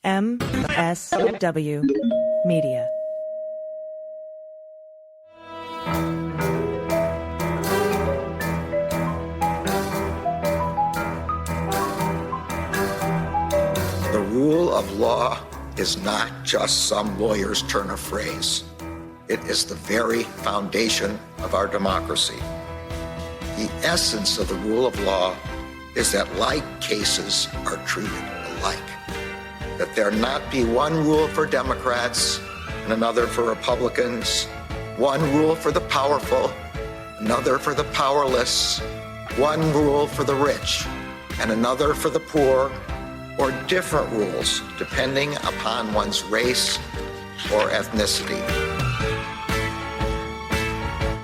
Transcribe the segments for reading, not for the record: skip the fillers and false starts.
MSW Media. The rule of law is not just some lawyer's turn of phrase. It is the very foundation of our democracy. The essence of the rule of law is that like cases are treated alike. That there not be one rule for Democrats and another for Republicans, one rule for the powerful, another for the powerless, one rule for the rich and another for the poor, or different rules depending upon one's race or ethnicity.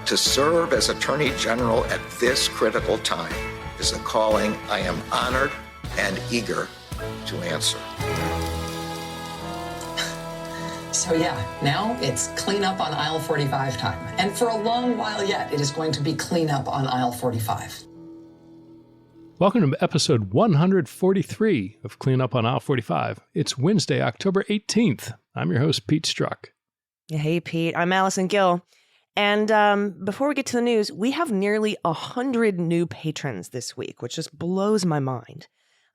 To serve as Attorney General at this critical time is a calling I am honored and eager to answer. So yeah, now it's clean up on aisle 45 time. And for a long while yet, it is going to be clean up on aisle 45. Welcome to episode 143 of Clean Up on Aisle 45. It's Wednesday, October 18th. I'm your host, Pete Strzok. Hey, Pete. I'm Allison Gill. And before we get to the news, we have nearly 100 new patrons this week, which just blows my mind.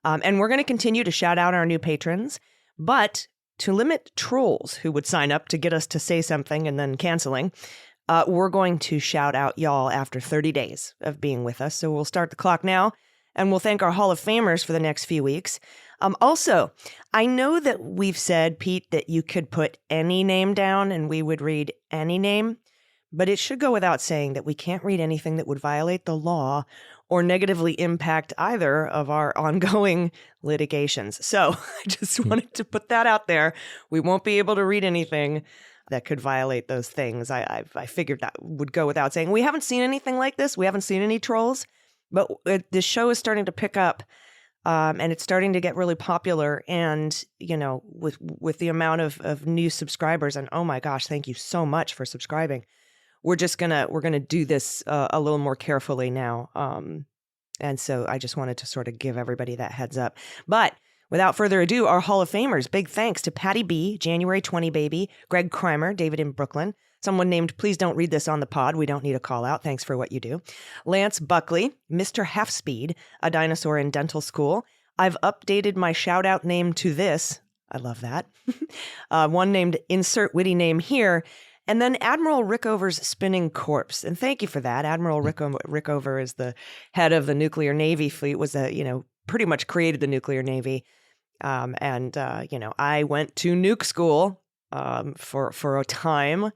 And we're going to continue to shout out our new patrons, but to limit trolls who would sign up to get us to say something and then canceling, we're going to shout out y'all after 30 days of being with us. So we'll start the clock now, and we'll thank our Hall of Famers for the next few weeks. Also, I know that we've said, Pete, that you could put any name down and we would read any name, but it should go without saying that we can't read anything that would violate the law or negatively impact either of our ongoing litigations. So I just wanted to put that out there. We won't be able to read anything that could violate those things. I figured that would go without saying. We haven't seen anything like this. We haven't seen any trolls, but this show is starting to pick up, and it's starting to get really popular. And, you know, with the amount of new subscribers, and oh my gosh, thank you so much for subscribing. We're gonna do this a little more carefully now, and so I just wanted to sort of give everybody that heads up. But without further ado, our Hall of Famers. Big thanks to Patty B, January 20 Baby, Greg Crimer, David in Brooklyn, someone named Please Don't Read This on the Pod. We don't need a call out. Thanks for what you do. Lance Buckley, Mr. Half Speed, a dinosaur in dental school. I've updated my shout out name to this. I love that. One named Insert Witty Name Here. And then Admiral Rickover's Spinning Corpse. And thank you for that. Admiral Rickover is the head of the nuclear Navy fleet, was pretty much created the nuclear Navy. I went to nuke school for a time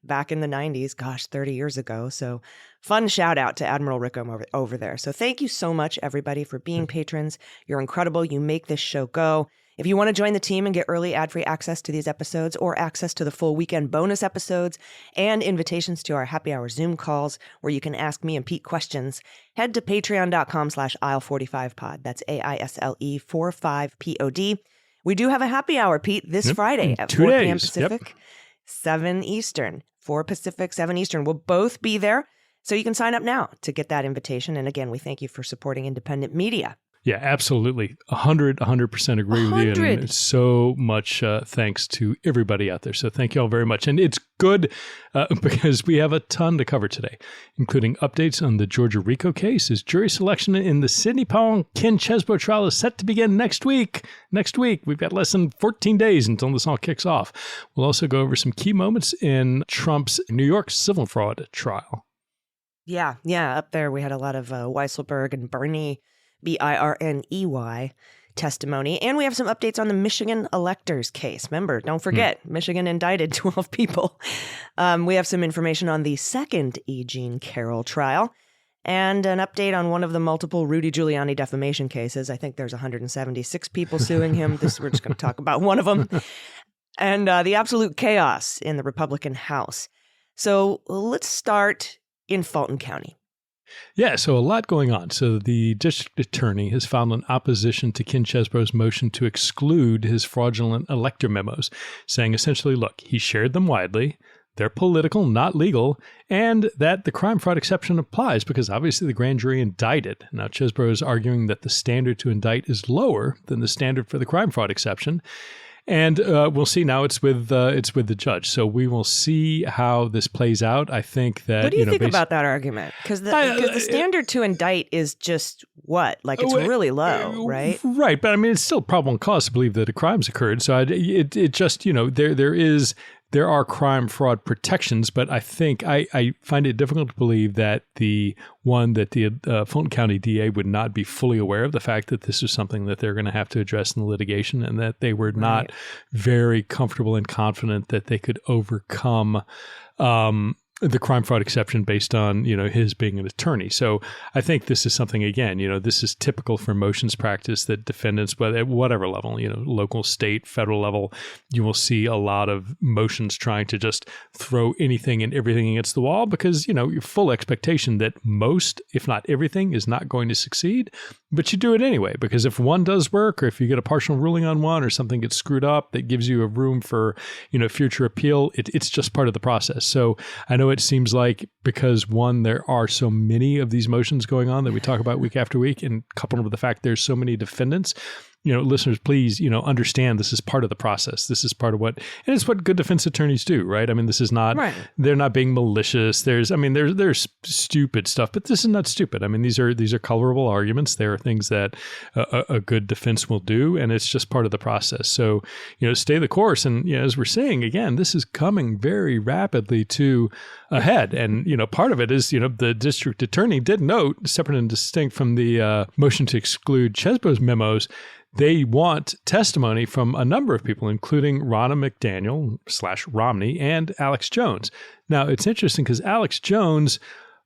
back in the 90s, gosh, 30 years ago. So fun shout out to Admiral Rickover over there. So thank you so much, everybody, for being patrons. You're incredible. You make this show go. If you want to join the team and get early ad-free access to these episodes or access to the full weekend bonus episodes and invitations to our happy hour Zoom calls where you can ask me and Pete questions, head to patreon.com/aisle45pod. That's AISLE 45POD. We do have a happy hour, Pete, this Friday at 4 p.m. Pacific, 7 Eastern. 4 Pacific, 7 Eastern. We'll both be there. So you can sign up now to get that invitation. And again, we thank you for supporting independent media. Yeah, absolutely. 100% agree with you. And so much thanks to everybody out there. So thank you all very much. And it's good because we have a ton to cover today, including updates on the Georgia RICO case as jury selection in the Sidney Powell Ken Chesebro trial is set to begin next week. We've got less than 14 days until this all kicks off. We'll also go over some key moments in Trump's New York civil fraud trial. Yeah. Up there we had a lot of Weisselberg and Birney, Birney, testimony. And we have some updates on the Michigan electors case. Remember, don't forget, Michigan indicted 12 people. We have some information on the second E. Jean Carroll trial and an update on one of the multiple Rudy Giuliani defamation cases. I think there's 176 people suing him. We're just going to talk about one of them. And the absolute chaos in the Republican House. So let's start in Fulton County. Yeah, so a lot going on. So the district attorney has filed an opposition to Ken Chesebro's motion to exclude his fraudulent elector memos, saying essentially, look, he shared them widely, they're political, not legal, and that the crime fraud exception applies because obviously the grand jury indicted. Now, Chesebro is arguing that the standard to indict is lower than the standard for the crime fraud exception. And we'll see. Now it's with the judge, so we will see how this plays out. I think that. What do you think about that argument? Because the standard to indict is just what? Like it's really low, right? Right, but I mean it's still probable cause to believe that a crime's occurred. So it just there are crime fraud protections, but I think I find it difficult to believe that the Fulton County DA would not be fully aware of the fact that this is something that they're going to have to address in the litigation, and that they were not very comfortable and confident that they could overcome the crime fraud exception based on, his being an attorney. So I think this is something, again, this is typical for motions practice that defendants, but at whatever level, local, state, federal level, you will see a lot of motions trying to just throw anything and everything against the wall because, your full expectation that most, if not everything, is not going to succeed. But you do it anyway, because if one does work, or if you get a partial ruling on one, or something gets screwed up that gives you a room for, future appeal, it's just part of the process. So I know it seems like because there are so many of these motions going on that we talk about week after week, and coupled with the fact there's so many defendants, listeners, please, understand this is part of the process. This is part of and it's what good defense attorneys do, right? I mean, this is not, they're not being malicious. There's stupid stuff, but this is not stupid. I mean, these are colorable arguments. There are things that a good defense will do, and it's just part of the process. So, stay the course. And, as we're saying, again, this is coming very rapidly to a head. And, part of it is, the district attorney did note, separate and distinct from the motion to exclude Chesebro's memos, they want testimony from a number of people, including Ronna McDaniel / Romney and Alex Jones. Now, it's interesting because Alex Jones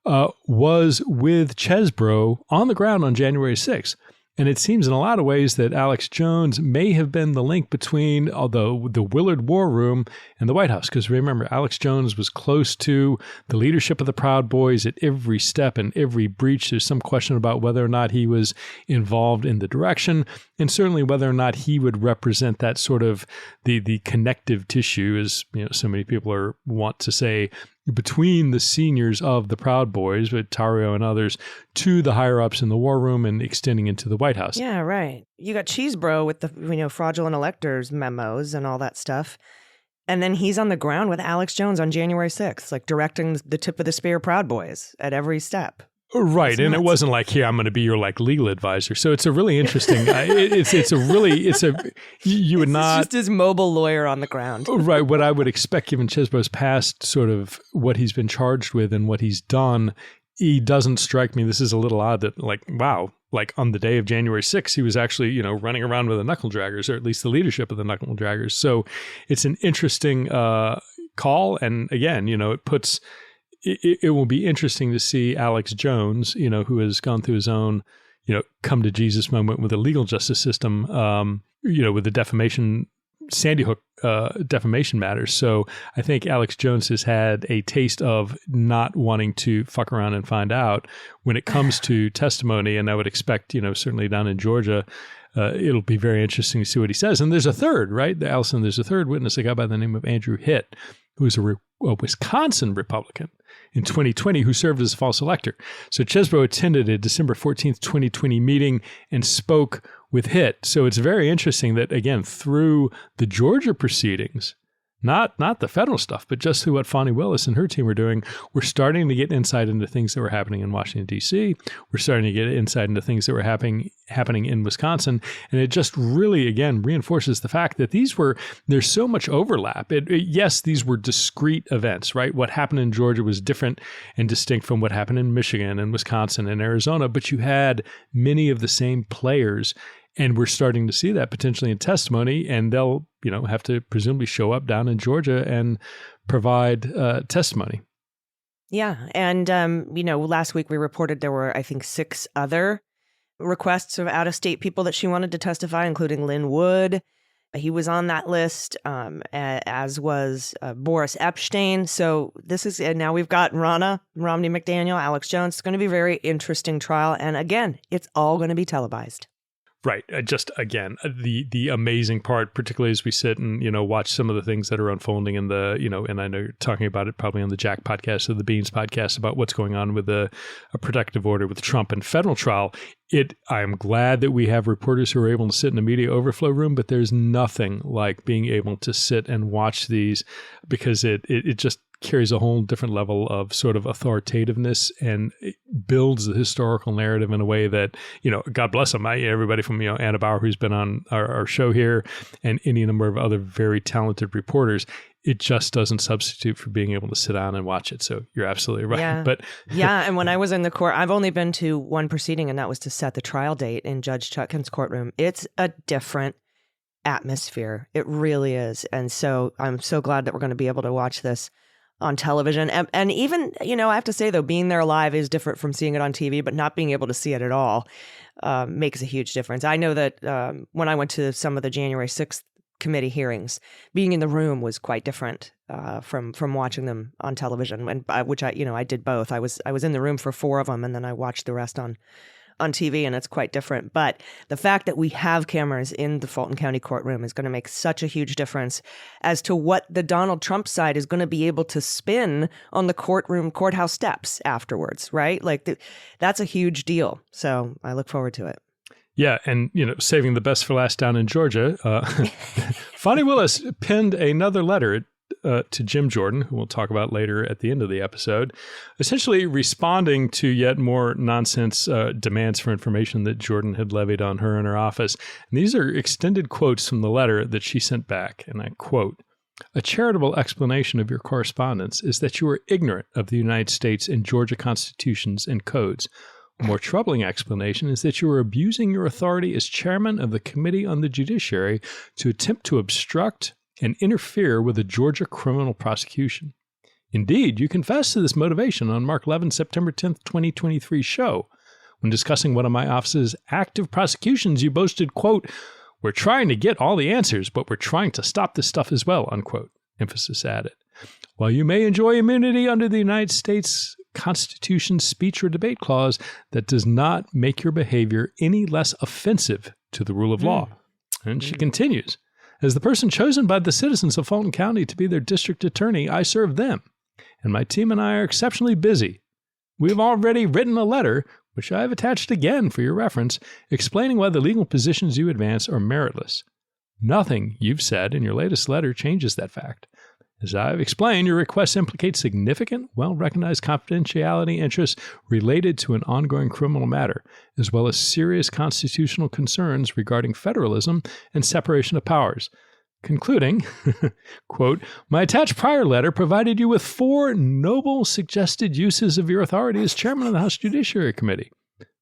was with Chesebro on the ground on January 6th. And it seems in a lot of ways that Alex Jones may have been the link between the Willard War Room and the White House. Because remember, Alex Jones was close to the leadership of the Proud Boys at every step and every breach. There's some question about whether or not he was involved in the direction, and certainly whether or not he would represent that sort of the connective tissue, as so many people want to say, between the seniors of the Proud Boys, with Tario and others, to the higher-ups in the War Room and extending into the White House. Yeah, right. You got Chesebro with the fraudulent electors memos and all that stuff. And then he's on the ground with Alex Jones on January 6th, like directing the tip of the spear Proud Boys at every step. Right. And it wasn't like, here, I'm going to be your legal advisor. So it's a really interesting, you would not. It's just his mobile lawyer on the ground. Right. What I would expect, given Chesebro's past sort of what he's been charged with and what he's done, he doesn't strike me. This is a little odd that wow, on the day of January 6th, he was actually, running around with the knuckle draggers, or at least the leadership of the knuckle draggers. So it's an interesting call. And again, it puts, it will be interesting to see Alex Jones, who has gone through his own, come to Jesus moment with the legal justice system, with the defamation, Sandy Hook defamation matters. So I think Alex Jones has had a taste of not wanting to fuck around and find out when it comes to testimony. And I would expect, certainly down in Georgia, it'll be very interesting to see what he says. And there's a third, right? Allison, there's a third witness, a guy by the name of Andrew Hitt, who's a Wisconsin Republican in 2020 who served as a false elector. So Chesebro attended a December 14th, 2020 meeting and spoke with Hitt. So it's very interesting that, again, through the Georgia proceedings, not the federal stuff, but just through what Fani Willis and her team were doing, we're starting to get insight into things that were happening in Washington, D.C. We're starting to get insight into things that were happening in Wisconsin. And it just really, again, reinforces the fact that there's so much overlap. Yes, these were discrete events, right? What happened in Georgia was different and distinct from what happened in Michigan and Wisconsin and Arizona, but you had many of the same players. And we're starting to see that potentially in testimony, and they'll, have to presumably show up down in Georgia and provide testimony. Yeah. And, last week we reported there were, I think, 6 other requests of out-of-state people that she wanted to testify, including Lynn Wood. He was on that list, as was Boris Epshteyn. So this is, now we've got Romney McDaniel, Alex Jones. It's going to be a very interesting trial. And again, it's all going to be televised. Right. Just again, the amazing part, particularly as we sit and, watch some of the things that are unfolding in the, and I know you're talking about it probably on the Jack podcast or the Beans podcast about what's going on with a protective order with Trump and federal trial. I'm glad that we have reporters who are able to sit in a media overflow room, but there's nothing like being able to sit and watch these, because it just carries a whole different level of sort of authoritativeness and it builds the historical narrative in a way that, God bless them. Everybody from, Anna Bauer, who's been on our show here, and any number of other very talented reporters, it just doesn't substitute for being able to sit down and watch it. So you're absolutely right. Yeah. But yeah. And when I was in the court, I've only been to one proceeding, and that was to set the trial date in Judge Chutkan's courtroom. It's a different atmosphere. It really is. And so I'm so glad that we're going to be able to watch this on television. And even, I have to say, though, being there live is different from seeing it on TV, but not being able to see it at all makes a huge difference. I know that when I went to some of the January 6th committee hearings, being in the room was quite different from watching them on television, and which I did both. I was in the room for 4 of them, and then I watched the rest on TV, and it's quite different. But the fact that we have cameras in the Fulton County courtroom is going to make such a huge difference as to what the Donald Trump side is going to be able to spin on the courthouse steps afterwards, right? Like that's a huge deal. So I look forward to it. Yeah. And, saving the best for last down in Georgia, Fani Willis penned another letter to Jim Jordan, who we'll talk about later at the end of the episode, essentially responding to yet more nonsense demands for information that Jordan had levied on her and her office. And these are extended quotes from the letter that she sent back. And I quote, "A charitable explanation of your correspondence is that you are ignorant of the United States and Georgia constitutions and codes. A more troubling explanation is that you are abusing your authority as chairman of the Committee on the Judiciary to attempt to obstruct and interfere with a Georgia criminal prosecution. Indeed, you confessed to this motivation on Mark 11, September 10th, 2023 show. When discussing one of my office's active prosecutions, you boasted, quote, 'We're trying to get all the answers, but we're trying to stop this stuff as well,' unquote. Emphasis added. While you may enjoy immunity under the United States Constitution's speech or debate clause, that does not make your behavior any less offensive to the rule of law." And she continues, "As the person chosen by the citizens of Fulton County to be their district attorney, I serve them, and my team and I are exceptionally busy. We have already written a letter, which I have attached again for your reference, explaining why the legal positions you advance are meritless. Nothing you've said in your latest letter changes that fact. As I've explained, your request implicates significant, well-recognized confidentiality interests related to an ongoing criminal matter, as well as serious constitutional concerns regarding federalism and separation of powers. Concluding, quote, 'My attached prior letter provided you with 4 noble suggested uses of your authority as chairman of the House Judiciary Committee.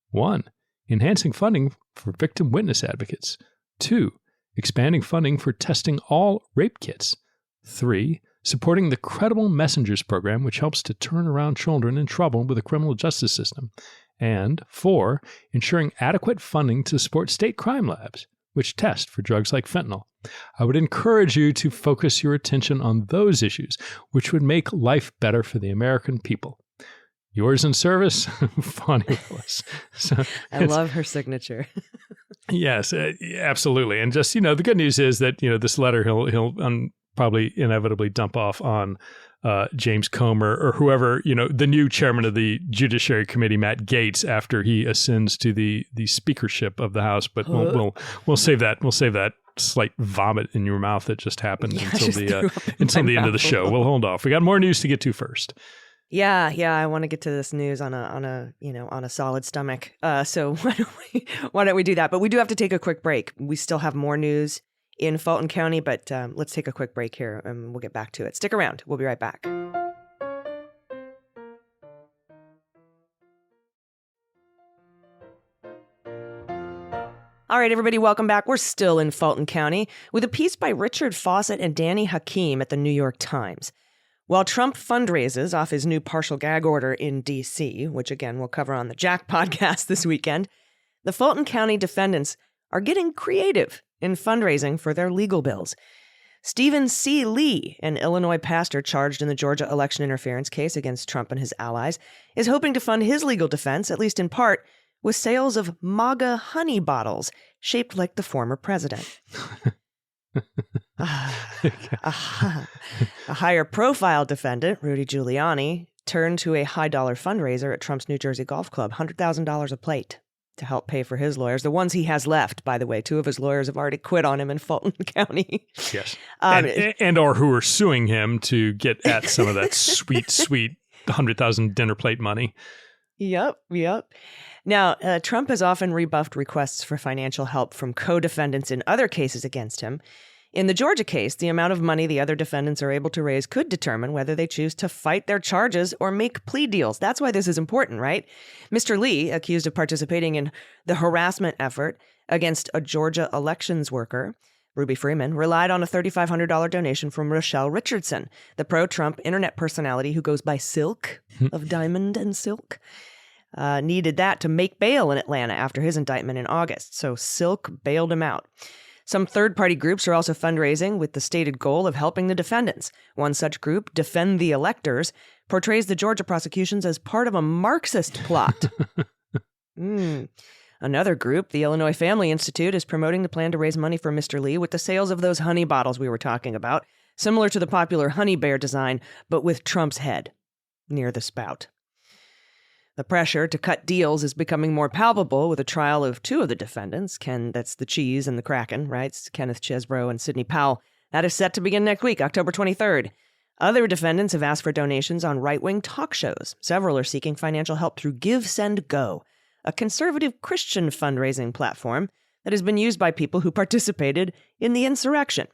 1. Enhancing funding for victim witness advocates. 2. Expanding funding for testing all rape kits. 3. Supporting the Credible Messengers program, which helps to turn around children in trouble with the criminal justice system. And 4. Ensuring adequate funding to support state crime labs, which test for drugs like fentanyl. I would encourage you to focus your attention on those issues, which would make life better for the American people. Yours in service, Fani Willis.'" So I love her signature. Yes, absolutely. And just, the good news is that, this letter he'll probably inevitably dump off on James Comer or whoever, the new chairman of the Judiciary Committee, Matt Gaetz, after he ascends to the speakership of the House. But we'll save that. We'll save that slight vomit in your mouth that just happened until the end of the show. We'll hold off. We got more news to get to first. Yeah, I want to get to this news on a solid stomach. So why don't we do that? But we do have to take a quick break. We still have more news in Fulton County, but let's take a quick break here and we'll get back to it. Stick around. We'll be right back. All right, everybody, welcome back. We're still in Fulton County with a piece by Richard Fawcett and Danny Hakim at the New York Times. While Trump fundraises off his new partial gag order in D.C., which again we'll cover on the Jack podcast this weekend, the Fulton County defendants are getting creative in fundraising for their legal bills. Stephen C. Lee, an Illinois pastor charged in the Georgia election interference case against Trump and his allies, is hoping to fund his legal defense, at least in part, with sales of MAGA honey bottles shaped like the former president. A higher profile defendant, Rudy Giuliani, turned to a high-dollar fundraiser at Trump's New Jersey golf club, $100,000 a plate, to help pay for his lawyers. The ones he has left, by the way. 2 of his lawyers have already quit on him in Fulton County. Yes. And or who are suing him to get at some of that sweet $100,000 dinner plate money. Yep. Now, Trump has often rebuffed requests for financial help from co-defendants in other cases against him. In the Georgia case, the amount of money the other defendants are able to raise could determine whether they choose to fight their charges or make plea deals. That's why this is important, right? Mr. Lee, accused of participating in the harassment effort against a Georgia elections worker, Ruby Freeman, relied on a $3,500 donation from Rochelle Richardson, the pro-Trump internet personality who goes by Silk of Diamond and Silk. Needed that to make bail in Atlanta after his indictment in August. So Silk bailed him out. Some third-party groups are also fundraising with the stated goal of helping the defendants. One such group, Defend the Electors, portrays the Georgia prosecutions as part of a Marxist plot. Another group, the Illinois Family Institute, is promoting the plan to raise money for Mr. Lee with the sales of those honey bottles we were talking about, similar to the popular honey bear design, but with Trump's head near the spout. The pressure to cut deals is becoming more palpable with a trial of 2 of the defendants. That's the Cheese and the Kraken, right? It's Kenneth Chesebro and Sidney Powell. That is set to begin next week, October 23rd. Other defendants have asked for donations on right-wing talk shows. Several are seeking financial help through Give, Send, Go, a conservative Christian fundraising platform that has been used by people who participated in the insurrection.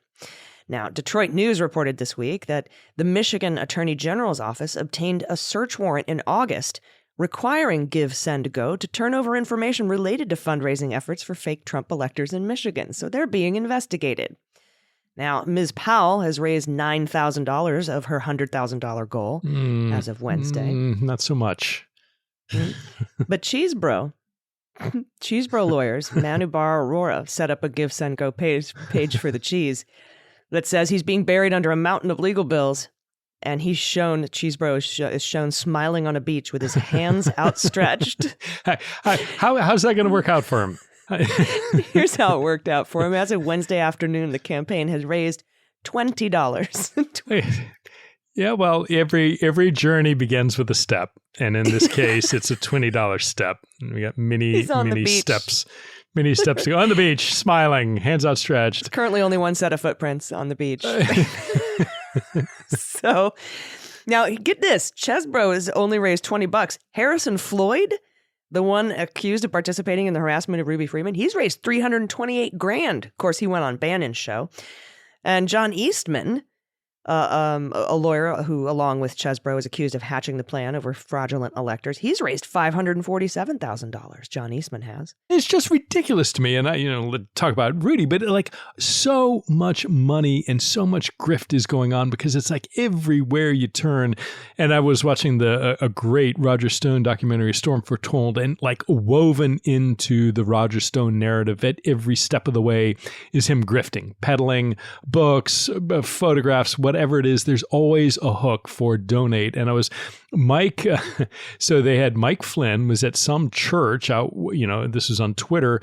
Now, Detroit News reported this week that the Michigan Attorney General's office obtained a search warrant in August requiring Give, Send, Go to turn over information related to fundraising efforts for fake Trump electors in Michigan. So they're being investigated. Now, Ms. Powell has raised $9,000 of her $100,000 goal as of Wednesday. Not so much. But Chesebro lawyers, Manu Bar Aurora, set up a Give, Send, Go page for the Cheese that says he's being buried under a mountain of legal bills. And Chesebro is shown smiling on a beach with his hands outstretched. How's that going to work out for him? Here's how it worked out for him. As of Wednesday afternoon, the campaign has raised $20. Yeah, well, every journey begins with a step. And in this case, it's a $20 step. And we got many steps. Many steps to go on the beach, smiling, hands outstretched. It's currently only 1 set of footprints on the beach. So now get this. Chesebro has only raised $20. Harrison Floyd, the one accused of participating in the harassment of Ruby Freeman, he's raised $328,000. Of course, he went on Bannon's show. And John Eastman, a lawyer who, along with Chesebro, is accused of hatching the plan over fraudulent electors. He's raised $547,000. John Eastman has. It's just ridiculous to me. And let's talk about Rudy, but like so much money and so much grift is going on because it's like everywhere you turn. And I was watching a great Roger Stone documentary, Storm Foretold, and like woven into the Roger Stone narrative at every step of the way is him grifting, peddling books, photographs, whatever it is, there's always a hook for donate. And I was Mike. So they had Mike Flynn was at some church out, this was on Twitter,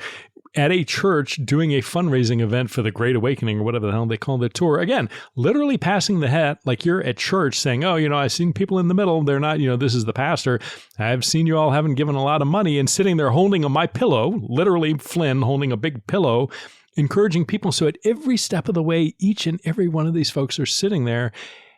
at a church doing a fundraising event for the Great Awakening or whatever the hell they call the tour. Again, literally passing the hat like you're at church saying, I've seen people in the middle. They're not, this is the pastor. I've seen you all haven't given a lot of money, and sitting there holding my pillow, literally Flynn holding a big pillow, encouraging people. So at every step of the way, each and every one of these folks are sitting there,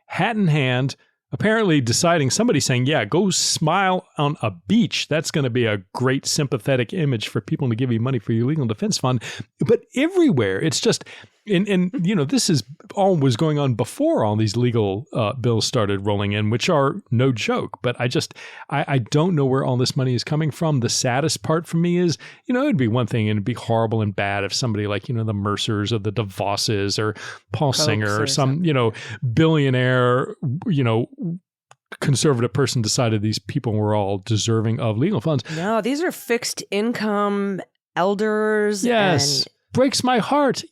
hat in hand, apparently deciding, somebody saying, yeah, go smile on a beach. That's going to be a great sympathetic image for people to give you money for your legal defense fund. But everywhere, it's just, and this is all was going on before all these legal bills started rolling in, which are no joke. But I don't know where all this money is coming from. The saddest part for me is, it'd be one thing and it'd be horrible and bad if somebody like, the Mercers or the DeVosses or Paul Singer or some, billionaire, conservative person decided these people were all deserving of legal funds. No, these are fixed income elders. Yes. And breaks my heart.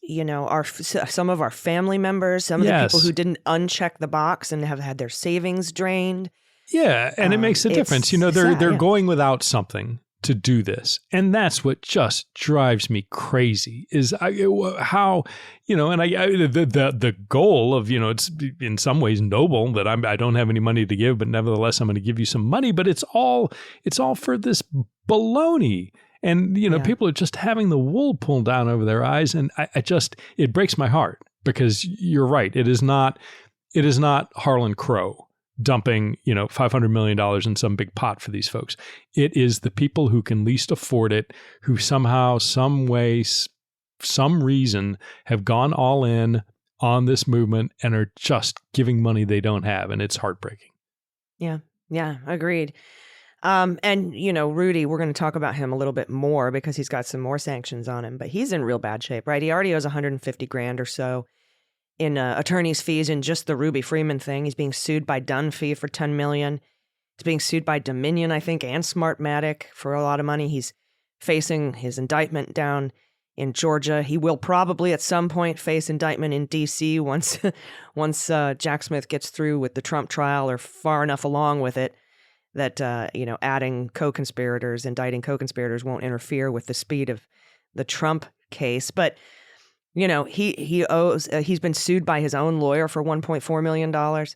Some of our family members, some of the people who didn't uncheck the box and have had their savings drained. Yeah, and it makes a difference. They're going without something. to do this. And that's what just drives me crazy is how, and the goal of, it's in some ways noble that I don't have any money to give, but nevertheless, I'm going to give you some money, but it's all for this baloney. And, people are just having the wool pulled down over their eyes. And it breaks my heart because you're right. It is not Harlan Crow dumping, $500 million in some big pot for these folks. It is the people who can least afford it, who somehow, some way, some reason have gone all in on this movement and are just giving money they don't have. And it's heartbreaking. Yeah, agreed. And, Rudy, we're going to talk about him a little bit more because he's got some more sanctions on him, but he's in real bad shape, right? He already owes $150,000 or so in attorney's fees in just the Ruby Freeman thing. He's being sued by Dunn fee for $10 million. He's being sued by Dominion, I think, and Smartmatic for a lot of money. He's facing his indictment down in Georgia. He will probably at some point face indictment in D.C. once Jack Smith gets through with the Trump trial or far enough along with it that, adding co-conspirators, indicting co-conspirators won't interfere with the speed of the Trump case. But he's been sued by his own lawyer for $1.4 million.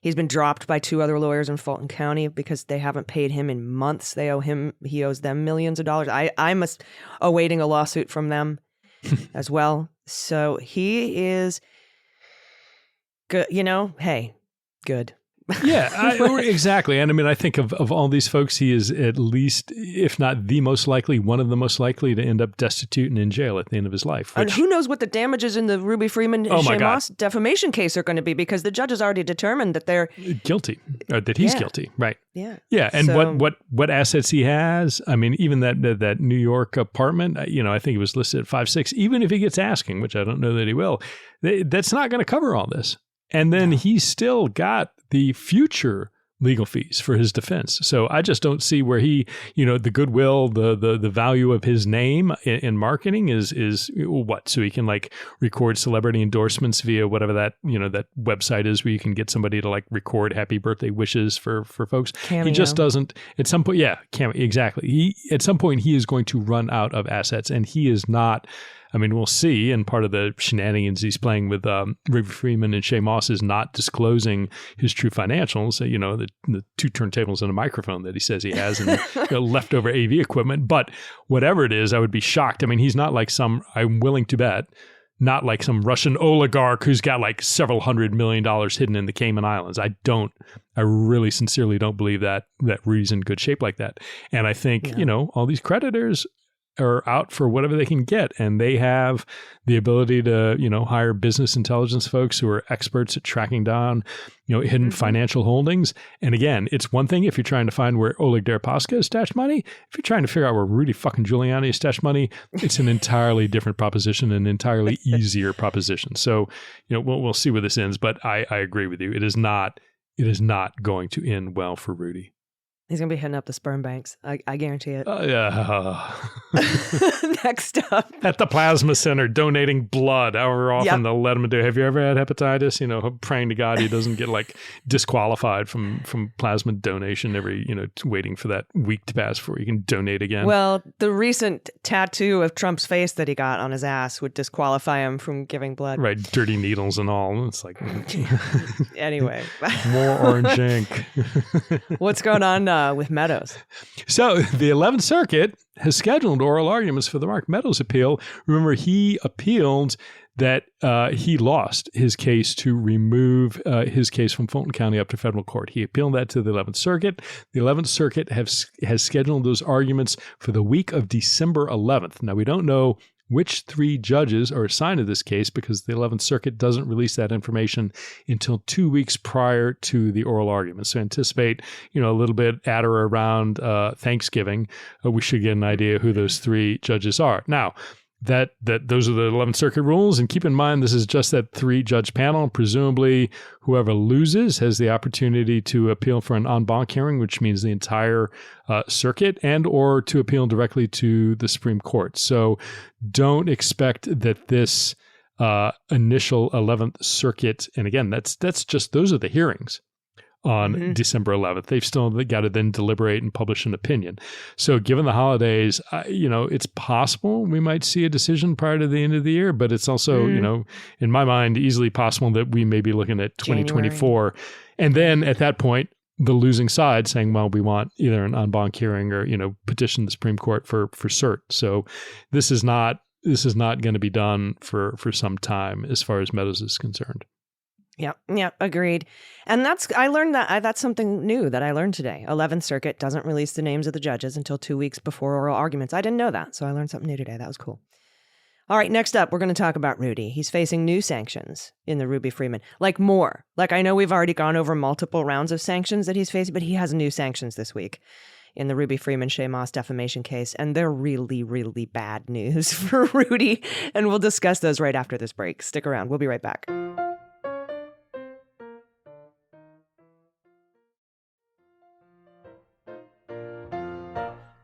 He's been dropped by two other lawyers in Fulton County because they haven't paid him in months. He owes them millions of dollars. I'm awaiting a lawsuit from them as well. So he is good, hey, good. Yeah, exactly. And I mean, I think of all these folks, he is at least, if not the most likely, one of the most likely to end up destitute and in jail at the end of his life. And who knows what the damages in the Ruby Freeman and Shane Moss defamation case are going to be, because the judge has already determined that they're guilty, or that he's guilty. Right. Yeah. Yeah. And so, what assets he has. I mean, even that New York apartment, I think it was listed at 5.6, even if he gets asking, which I don't know that he will, that's not going to cover all this. And then he's still got the future legal fees for his defense. So I just don't see where he, the goodwill, the value of his name in marketing is what? So he can record celebrity endorsements via whatever that, that website is where you can get somebody to record happy birthday wishes for folks. Cameo. He just doesn't at some point. Yeah, Cameo, exactly. At some point he is going to run out of assets, and he is not. I mean, we'll see. And part of the shenanigans he's playing with Ruby Freeman and Shane Moss is not disclosing his true financials. The two turntables and a microphone that he says he has, and leftover AV equipment. But whatever it is, I would be shocked. I mean, he's not like I'm willing to bet, not like some Russian oligarch who's got several $100 million hidden in the Cayman Islands. I really sincerely don't believe that Rudy's in good shape like that. And I think, all these creditors are out for whatever they can get, and they have the ability to, hire business intelligence folks who are experts at tracking down, hidden financial holdings. And again, it's one thing if you're trying to find where Oleg Deripaska has stashed money. If you're trying to figure out where Rudy fucking Giuliani has stashed money, it's an entirely different proposition, an entirely easier proposition. So, we'll see where this ends. But I agree with you. It is not going to end well for Rudy. He's going to be heading up the sperm banks. I guarantee it. Next up. At the plasma center, donating blood. However often they'll let him do. Have you ever had hepatitis? Praying to God he doesn't get disqualified from plasma donation every, waiting for that week to pass before he can donate again. Well, the recent tattoo of Trump's face that he got on his ass would disqualify him from giving blood. Right. Dirty needles and all. It's Anyway. More orange ink. What's going on with Meadows? So the 11th Circuit has scheduled oral arguments for the Mark Meadows appeal. Remember, he appealed that he lost his case to remove his case from Fulton County up to federal court. He appealed that to the 11th Circuit. The 11th Circuit has scheduled those arguments for the week of December 11th. Now, we don't know which three judges are assigned to this case because the 11th Circuit doesn't release that information until 2 weeks prior to the oral argument. So anticipate, a little bit at or around Thanksgiving, we should get an idea who those three judges are. Now, that those are the 11th Circuit rules. And keep in mind, this is just that 3-judge panel. Presumably, whoever loses has the opportunity to appeal for an en banc hearing, which means the entire circuit, and or to appeal directly to the Supreme Court. So don't expect that this initial 11th Circuit, and again, that's just, those are the hearings. on December 11th. They've still got to then deliberate and publish an opinion. So given the holidays, it's possible we might see a decision prior to the end of the year, but it's also, in my mind, easily possible that we may be looking at 2024. January. And then at that point, the losing side saying, well, we want either an en banc hearing or, petition the Supreme Court for cert. So this is not going to be done for some time as far as Meadows is concerned. Yeah, agreed. And I learned that's something new that I learned today. 11th Circuit doesn't release the names of the judges until 2 weeks before oral arguments. I didn't know that, so I learned something new today. That was cool. All right, next up, we're going to talk about Rudy. He's facing new sanctions in the Ruby Freeman. More. I know we've already gone over multiple rounds of sanctions that he's facing, but he has new sanctions this week in the Ruby Freeman Shea Moss defamation case, and they're really, really bad news for Rudy, and we'll discuss those right after this break. Stick around. We'll be right back.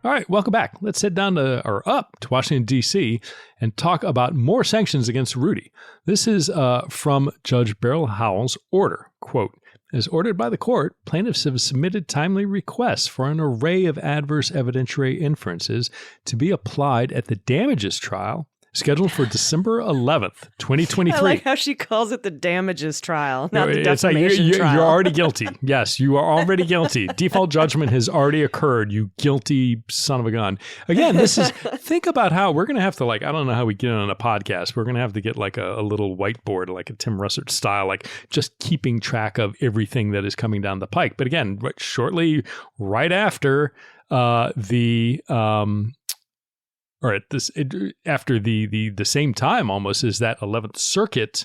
All right, welcome back. Let's head down up to Washington, D.C. and talk about more sanctions against Rudy. This is from Judge Beryl Howell's order. Quote, as ordered by the court, plaintiffs have submitted timely requests for an array of adverse evidentiary inferences to be applied at the damages trial scheduled for December 11th, 2023. I like how she calls it the damages trial, not the defamation trial. You're already guilty. Yes, you are already guilty. Default judgment has already occurred, you guilty son of a gun. Again, think about how we're going to have to, I don't know how we get on a podcast. We're going to have to get a little whiteboard, like a Tim Russert style, just keeping track of everything that is coming down the pike. But again, shortly right after after the same time almost as that 11th Circuit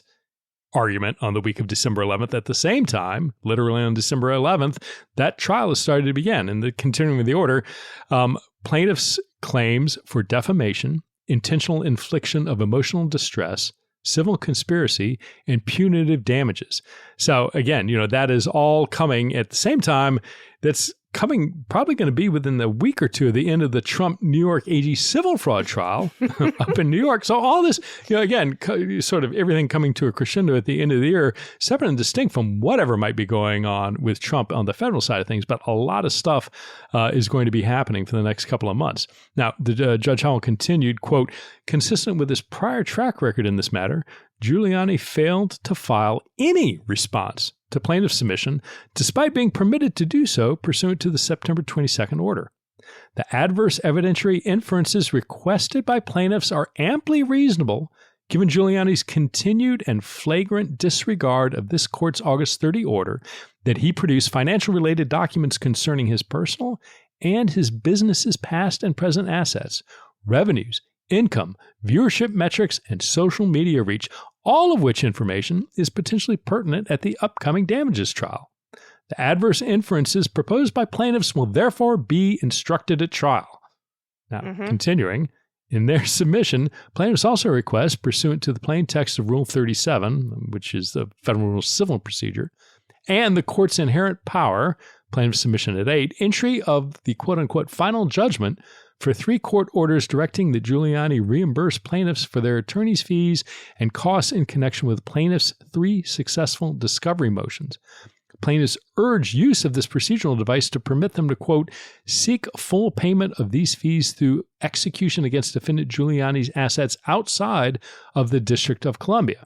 argument on the week of December 11th, at the same time, literally on December 11th, that trial has started to begin. And continuing with the order, plaintiffs' claims for defamation, intentional infliction of emotional distress, civil conspiracy, and punitive damages. So again, that is all coming at the same time. That's coming probably going to be within a week or two of the end of the Trump New York AG civil fraud trial up in New York. So all this, again, sort of everything coming to a crescendo at the end of the year, separate and distinct from whatever might be going on with Trump on the federal side of things. But a lot of stuff is going to be happening for the next couple of months. Now, Judge Howell continued, quote, consistent with his prior track record in this matter, Giuliani failed to file any response to plaintiff's submission, despite being permitted to do so pursuant to the September 22nd order. The adverse evidentiary inferences requested by plaintiffs are amply reasonable, given Giuliani's continued and flagrant disregard of this court's August 30 order that he produce financial-related documents concerning his personal and his business's past and present assets, revenues, income, viewership metrics, and social media reach, all of which information is potentially pertinent at the upcoming damages trial. The adverse inferences proposed by plaintiffs will therefore be instructed at trial. Now, continuing, in their submission, plaintiffs also request, pursuant to the plain text of Rule 37, which is the Federal Rules of Civil Procedure, and the court's inherent power, plaintiff's submission at 8, entry of the quote-unquote final judgment for 3 court orders directing that Giuliani reimburse plaintiffs for their attorney's fees and costs in connection with plaintiffs' 3 successful discovery motions. Plaintiffs urge use of this procedural device to permit them to, quote, seek full payment of these fees through execution against defendant Giuliani's assets outside of the District of Columbia.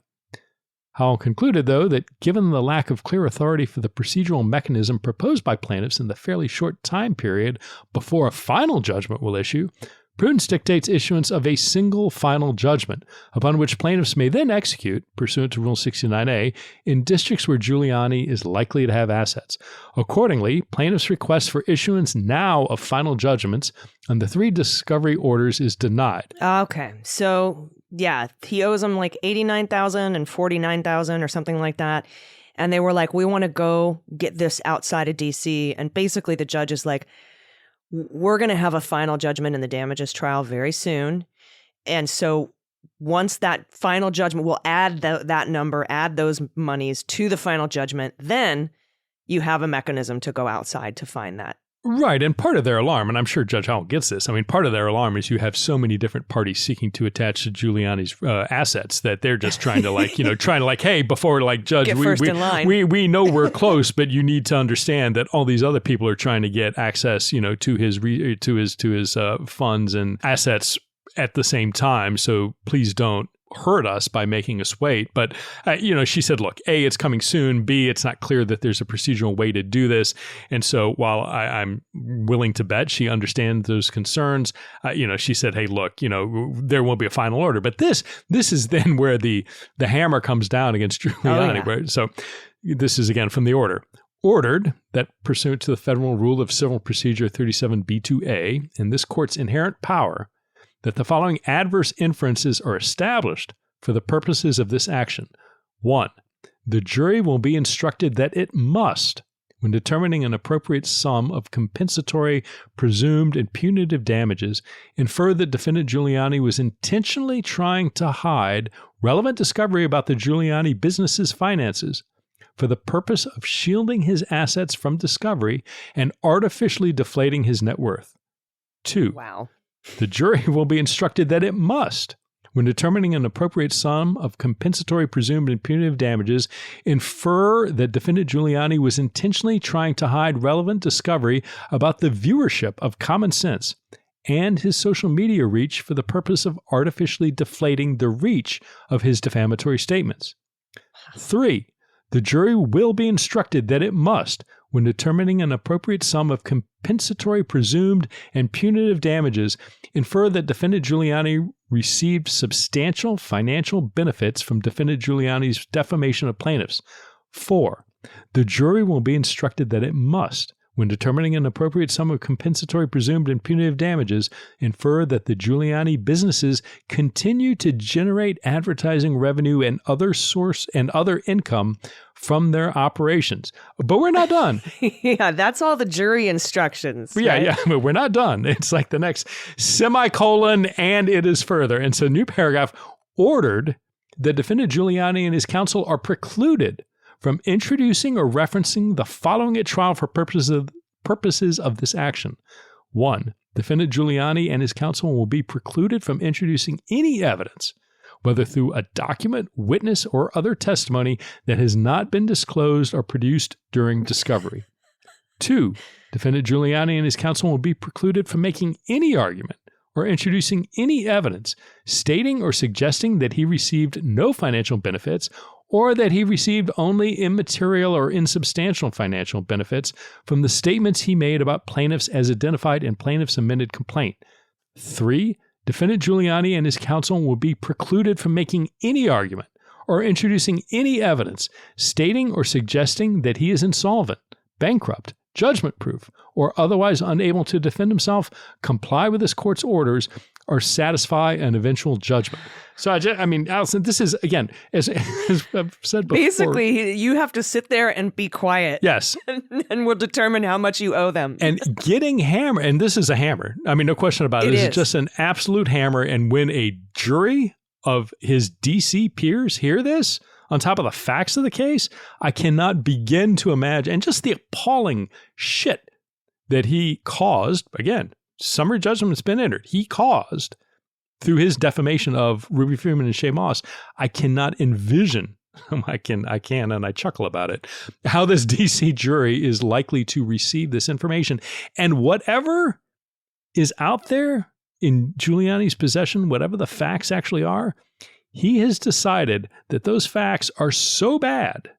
Howell concluded, though, that given the lack of clear authority for the procedural mechanism proposed by plaintiffs in the fairly short time period before a final judgment will issue, prudence dictates issuance of a single final judgment, upon which plaintiffs may then execute, pursuant to Rule 69A, in districts where Giuliani is likely to have assets. Accordingly, plaintiffs' request for issuance now of final judgments on the 3 discovery orders is denied. Okay, so yeah, he owes them like $89,000 and $49,000 or something like that. And they were like, we want to go get this outside of DC. And basically the judge is like, we're going to have a final judgment in the damages trial very soon. And so once that final judgment, we'll add that number, add those monies to the final judgment, then you have a mechanism to go outside to find that Right. And part of their alarm, and I'm sure Judge Howell gets this, I mean, part of their alarm is you have so many different parties seeking to attach to Giuliani's assets that they're just trying to hey, before Judge, get first in line. We know we're close, but you need to understand that all these other people are trying to get access, to his funds and assets at the same time. So please don't hurt us by making us wait. But, she said, look, A, it's coming soon. B, it's not clear that there's a procedural way to do this. And so while I'm willing to bet she understands those concerns, she said, hey, look, there won't be a final order. But this is then where the hammer comes down against Giuliani. Oh, yeah. Right? So this is again from the order. Ordered that pursuant to the Federal Rule of Civil Procedure 37B2A and this court's inherent power, that the following adverse inferences are established for the purposes of this action. 1. The jury will be instructed that it must, when determining an appropriate sum of compensatory, presumed, and punitive damages, infer that defendant Giuliani was intentionally trying to hide relevant discovery about the Giuliani business's finances for the purpose of shielding his assets from discovery and artificially deflating his net worth. 2. Wow. The jury will be instructed that it must, when determining an appropriate sum of compensatory, presumed, and punitive damages, infer that defendant Giuliani was intentionally trying to hide relevant discovery about the viewership of Common Sense and his social media reach for the purpose of artificially deflating the reach of his defamatory statements. 3. The jury will be instructed that it must, when determining an appropriate sum of compensatory, presumed, and punitive damages, infer that defendant Giuliani received substantial financial benefits from defendant Giuliani's defamation of plaintiffs. 4. The jury will be instructed that it must, when determining an appropriate sum of compensatory, presumed, and punitive damages, infer that the Giuliani businesses continue to generate advertising revenue and other income from their operations. But we're not done. Yeah, that's all the jury instructions. Right? Yeah, but we're not done. It's like the next semicolon, and it is further. And so new paragraph, ordered that defendant Giuliani and his counsel are precluded from introducing or referencing the following at trial for purposes of this action. 1. Defendant Giuliani and his counsel will be precluded from introducing any evidence, whether through a document, witness, or other testimony that has not been disclosed or produced during discovery. 2. Defendant Giuliani and his counsel will be precluded from making any argument or introducing any evidence stating or suggesting that he received no financial benefits or that he received only immaterial or insubstantial financial benefits from the statements he made about plaintiffs as identified in plaintiff's amended complaint. 3. Defendant Giuliani and his counsel will be precluded from making any argument or introducing any evidence stating or suggesting that he is insolvent, bankrupt, judgment-proof, or otherwise unable to defend himself, comply with this court's orders, or satisfy an eventual judgment. So, Allison, this is, again, as I've said before. Basically, you have to sit there and be quiet. Yes. And we'll determine how much you owe them. And getting hammered, and this is a hammer. I mean, no question about it. This is just an absolute hammer. And when a jury of his DC peers hear this, on top of the facts of the case, I cannot begin to imagine, and just the appalling shit that he caused, again, summary judgment's been entered, he caused through his defamation of Ruby Freeman and Shea Moss. I cannot envision, I can, and I chuckle about it, how this DC jury is likely to receive this information. And whatever is out there in Giuliani's possession, whatever the facts actually are, he has decided that those facts are so bad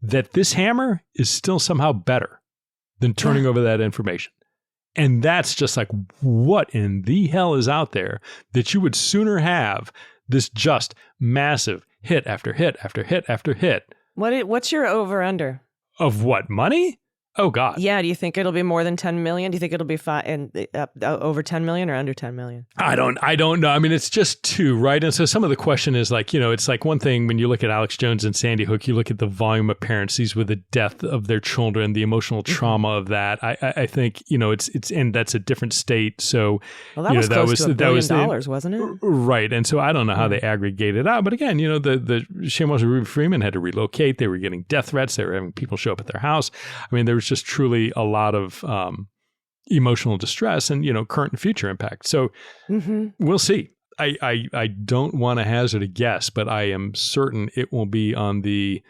that this hammer is still somehow better than turning over that information. And that's just like, what in the hell is out there that you would sooner have this just massive hit after hit after hit after hit? What's your over-under? Of what, money? Oh, God. Yeah. Do you think it'll be more than 10 million? Do you think it'll be over 10 million or under 10 million? I don't know. I mean, it's just two, right? And so some of the question is like, it's like one thing when you look at Alex Jones and Sandy Hook, you look at the volume of parents seized with the death of their children, the emotional trauma of that. I think, it's and that's a different state. So, well, that was close to $1 billion, wasn't it? Right. And so I don't know how they aggregated out. But again, the Shea Moss and Ruby Freeman had to relocate. They were getting death threats. They were having people show up at their house. I mean, there was just truly a lot of emotional distress and, current and future impact. So we'll see. I don't want to hazard a guess, but I am certain it will be on the,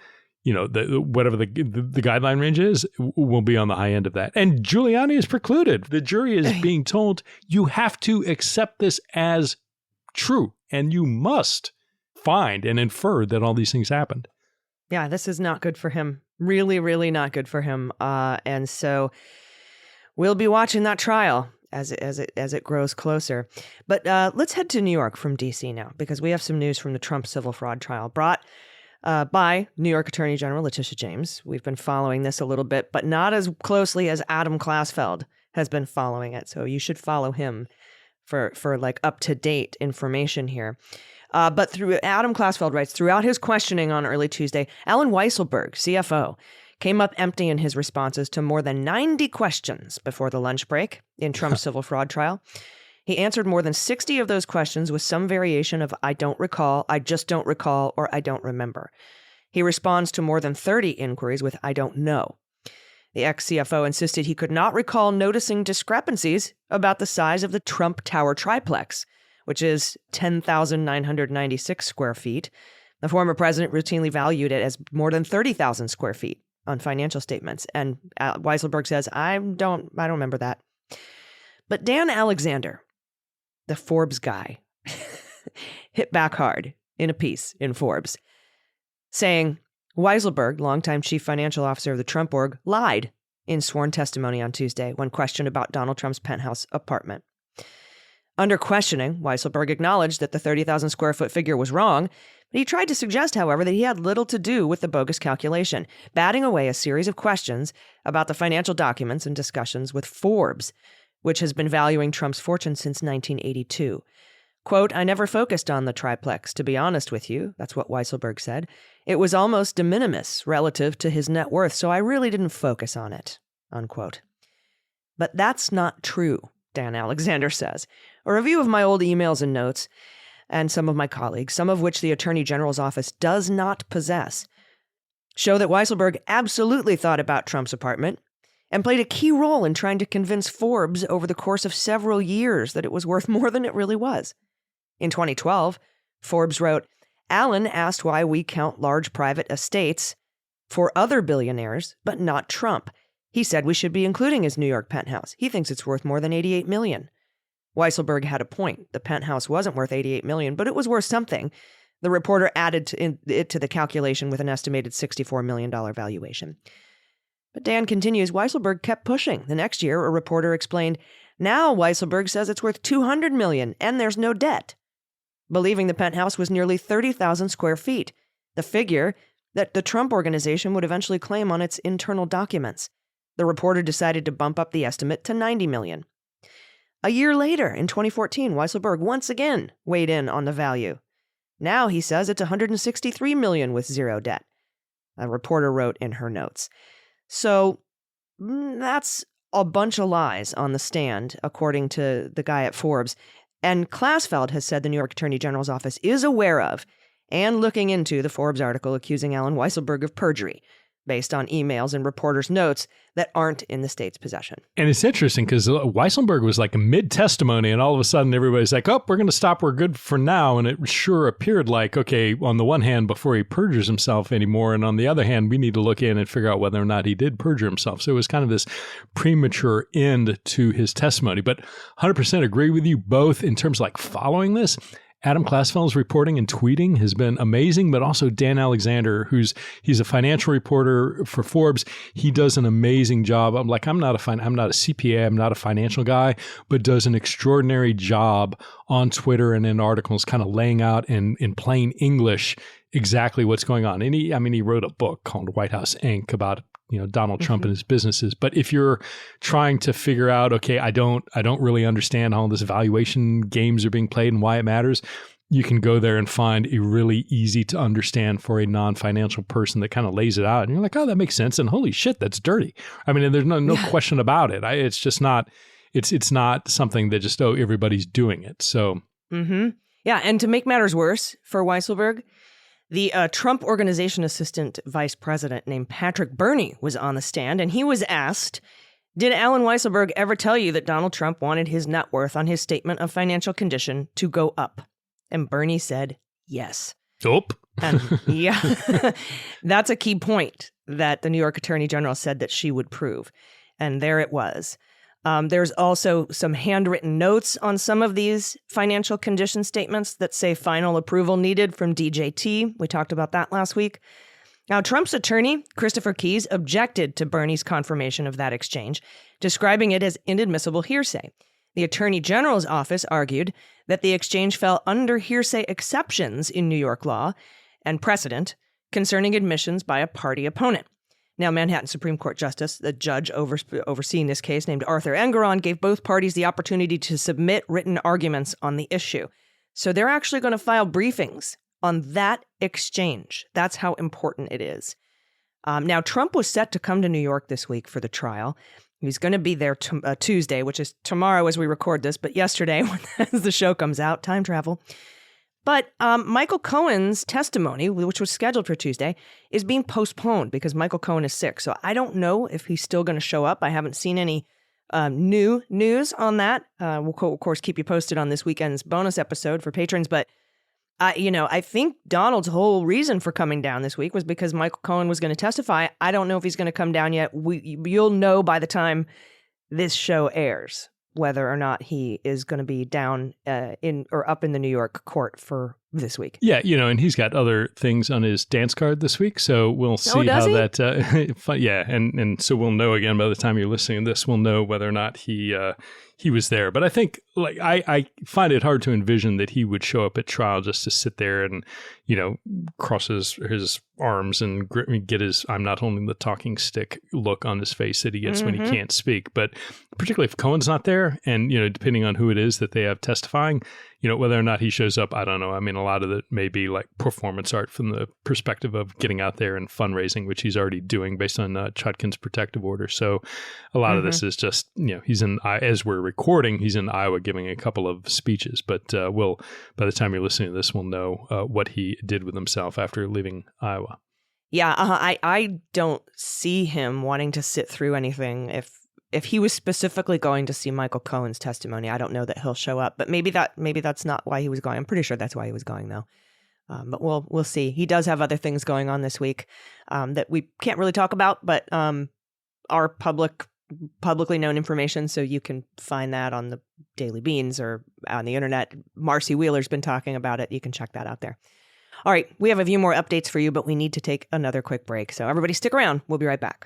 whatever the guideline range is, will be on the high end of that. And Giuliani is precluded. The jury is being told, you have to accept this as true, and you must find and infer that all these things happened. Yeah, this is not good for him. Really, really not good for him. And so we'll be watching that trial as it grows closer. But let's head to New York from D.C. now, because we have some news from the Trump civil fraud trial brought by New York Attorney General Letitia James. We've been following this a little bit, but not as closely as Adam Klasfeld has been following it. So you should follow him for like up-to-date information here. But Adam Klasfeld writes, throughout his questioning on early Tuesday, Alan Weisselberg, CFO, came up empty in his responses to more than 90 questions before the lunch break in Trump's civil fraud trial. He answered more than 60 of those questions with some variation of I don't recall, I just don't recall, or I don't remember. He responds to more than 30 inquiries with I don't know. The ex-CFO insisted he could not recall noticing discrepancies about the size of the Trump Tower triplex, which is 10,996 square feet. The former president routinely valued it as more than 30,000 square feet on financial statements. And Weisselberg says, I don't remember that. But Dan Alexander, the Forbes guy, hit back hard in a piece in Forbes, saying Weisselberg, longtime chief financial officer of the Trump org, lied in sworn testimony on Tuesday when questioned about Donald Trump's penthouse apartment. Under questioning, Weisselberg acknowledged that the 30,000 square foot figure was wrong, but he tried to suggest, however, that he had little to do with the bogus calculation, batting away a series of questions about the financial documents and discussions with Forbes, which has been valuing Trump's fortune since 1982. Quote, I never focused on the triplex, to be honest with you. That's what Weisselberg said. It was almost de minimis relative to his net worth, so I really didn't focus on it, unquote. But that's not true, Dan Alexander says. A review of my old emails and notes, and some of my colleagues, some of which the Attorney General's office does not possess, show that Weisselberg absolutely thought about Trump's apartment and played a key role in trying to convince Forbes over the course of several years that it was worth more than it really was. In 2012, Forbes wrote, Allen asked why we count large private estates for other billionaires, but not Trump. He said we should be including his New York penthouse. He thinks it's worth more than $88 million. Weisselberg had a point. The penthouse wasn't worth $88 million, but it was worth something. The reporter added it to the calculation with an estimated $64 million valuation. But Dan continues, Weisselberg kept pushing. The next year, a reporter explained, now Weisselberg says it's worth $200 million and there's no debt. Believing the penthouse was nearly 30,000 square feet, the figure that the Trump organization would eventually claim on its internal documents. The reporter decided to bump up the estimate to $90 million. A year later, in 2014, Weisselberg once again weighed in on the value. Now he says it's $163 million with zero debt, a reporter wrote in her notes. So that's a bunch of lies on the stand, according to the guy at Forbes. And Klasfeld has said the New York Attorney General's office is aware of and looking into the Forbes article accusing Alan Weisselberg of perjury, based on emails and reporters' notes that aren't in the state's possession. And it's interesting because Weisselberg was like a mid-testimony, and all of a sudden everybody's like, oh, we're going to stop. We're good for now. And it sure appeared like, okay, on the one hand, before he perjures himself anymore, and on the other hand, we need to look in and figure out whether or not he did perjure himself. So it was kind of this premature end to his testimony. But 100% agree with you both in terms of like following this. Adam Klasfeld's reporting and tweeting has been amazing, but also Dan Alexander, he's a financial reporter for Forbes. He does an amazing job. I'm not a CPA, I'm not a financial guy, but does an extraordinary job on Twitter and in articles, kind of laying out in plain English exactly what's going on. And he wrote a book called White House Inc. about Donald Trump and his businesses. But if you're trying to figure out, okay, I don't really understand how all this valuation games are being played and why it matters, you can go there and find a really easy to understand for a non-financial person that kind of lays it out. And you're like, oh, that makes sense. And holy shit, that's dirty. I mean, there's no question about it. It's just not, it's not something that just, everybody's doing it. So. Yeah. And to make matters worse for Weisselberg, The Trump Organization assistant vice president named Patrick Burney was on the stand, and he was asked, did Alan Weisselberg ever tell you that Donald Trump wanted his net worth on his statement of financial condition to go up? And Burney said, yes. Oh. And yeah, that's a key point that the New York Attorney General said that she would prove. And there it was. There's also some handwritten notes on some of these financial condition statements that say final approval needed from DJT. We talked about that last week. Now, Trump's attorney, Christopher Keyes, objected to Burney's confirmation of that exchange, describing it as inadmissible hearsay. The Attorney General's office argued that the exchange fell under hearsay exceptions in New York law and precedent concerning admissions by a party opponent. Now, Manhattan Supreme Court Justice, the judge overseeing this case named Arthur Engoron, gave both parties the opportunity to submit written arguments on the issue. So they're actually going to file briefings on that exchange. That's how important it is. Now, Trump was set to come to New York this week for the trial. He's going to be there Tuesday, which is tomorrow as we record this, but yesterday as the show comes out, time travel. But Michael Cohen's testimony, which was scheduled for Tuesday, is being postponed because Michael Cohen is sick. So I don't know if he's still going to show up. I haven't seen any new news on that. We'll, of course, keep you posted on this weekend's bonus episode for patrons. But, I think Donald's whole reason for coming down this week was because Michael Cohen was going to testify. I don't know if he's going to come down yet. You'll know by the time this show airs whether or not he is going to be down in or up in the New York court for this week. Yeah, and he's got other things on his dance card this week, so we'll see how that. Yeah, and so we'll know again by the time you're listening to this, we'll know whether or not he was there. But I think, I find it hard to envision that he would show up at trial just to sit there and, cross his arms and get his "I'm not holding the talking stick" look on his face that he gets when he can't speak. But particularly if Cohen's not there, and depending on who it is that they have testifying, whether or not he shows up, I don't know. I mean, a lot of it may be like performance art from the perspective of getting out there and fundraising, which he's already doing based on Chutkan's protective order. So a lot of this is just, he's as we're recording, he's in Iowa giving a couple of speeches. But by the time you're listening to this, we'll know what he did with himself after leaving Iowa. Yeah, I don't see him wanting to sit through anything. If he was specifically going to see Michael Cohen's testimony, I don't know that he'll show up. But maybe that's not why he was going. I'm pretty sure that's why he was going, though. But we'll see. He does have other things going on this week that we can't really talk about, but are publicly known information. So you can find that on the Daily Beans or on the internet. Marcy Wheeler's been talking about it. You can check that out there. All right, we have a few more updates for you, but we need to take another quick break. So everybody stick around. We'll be right back.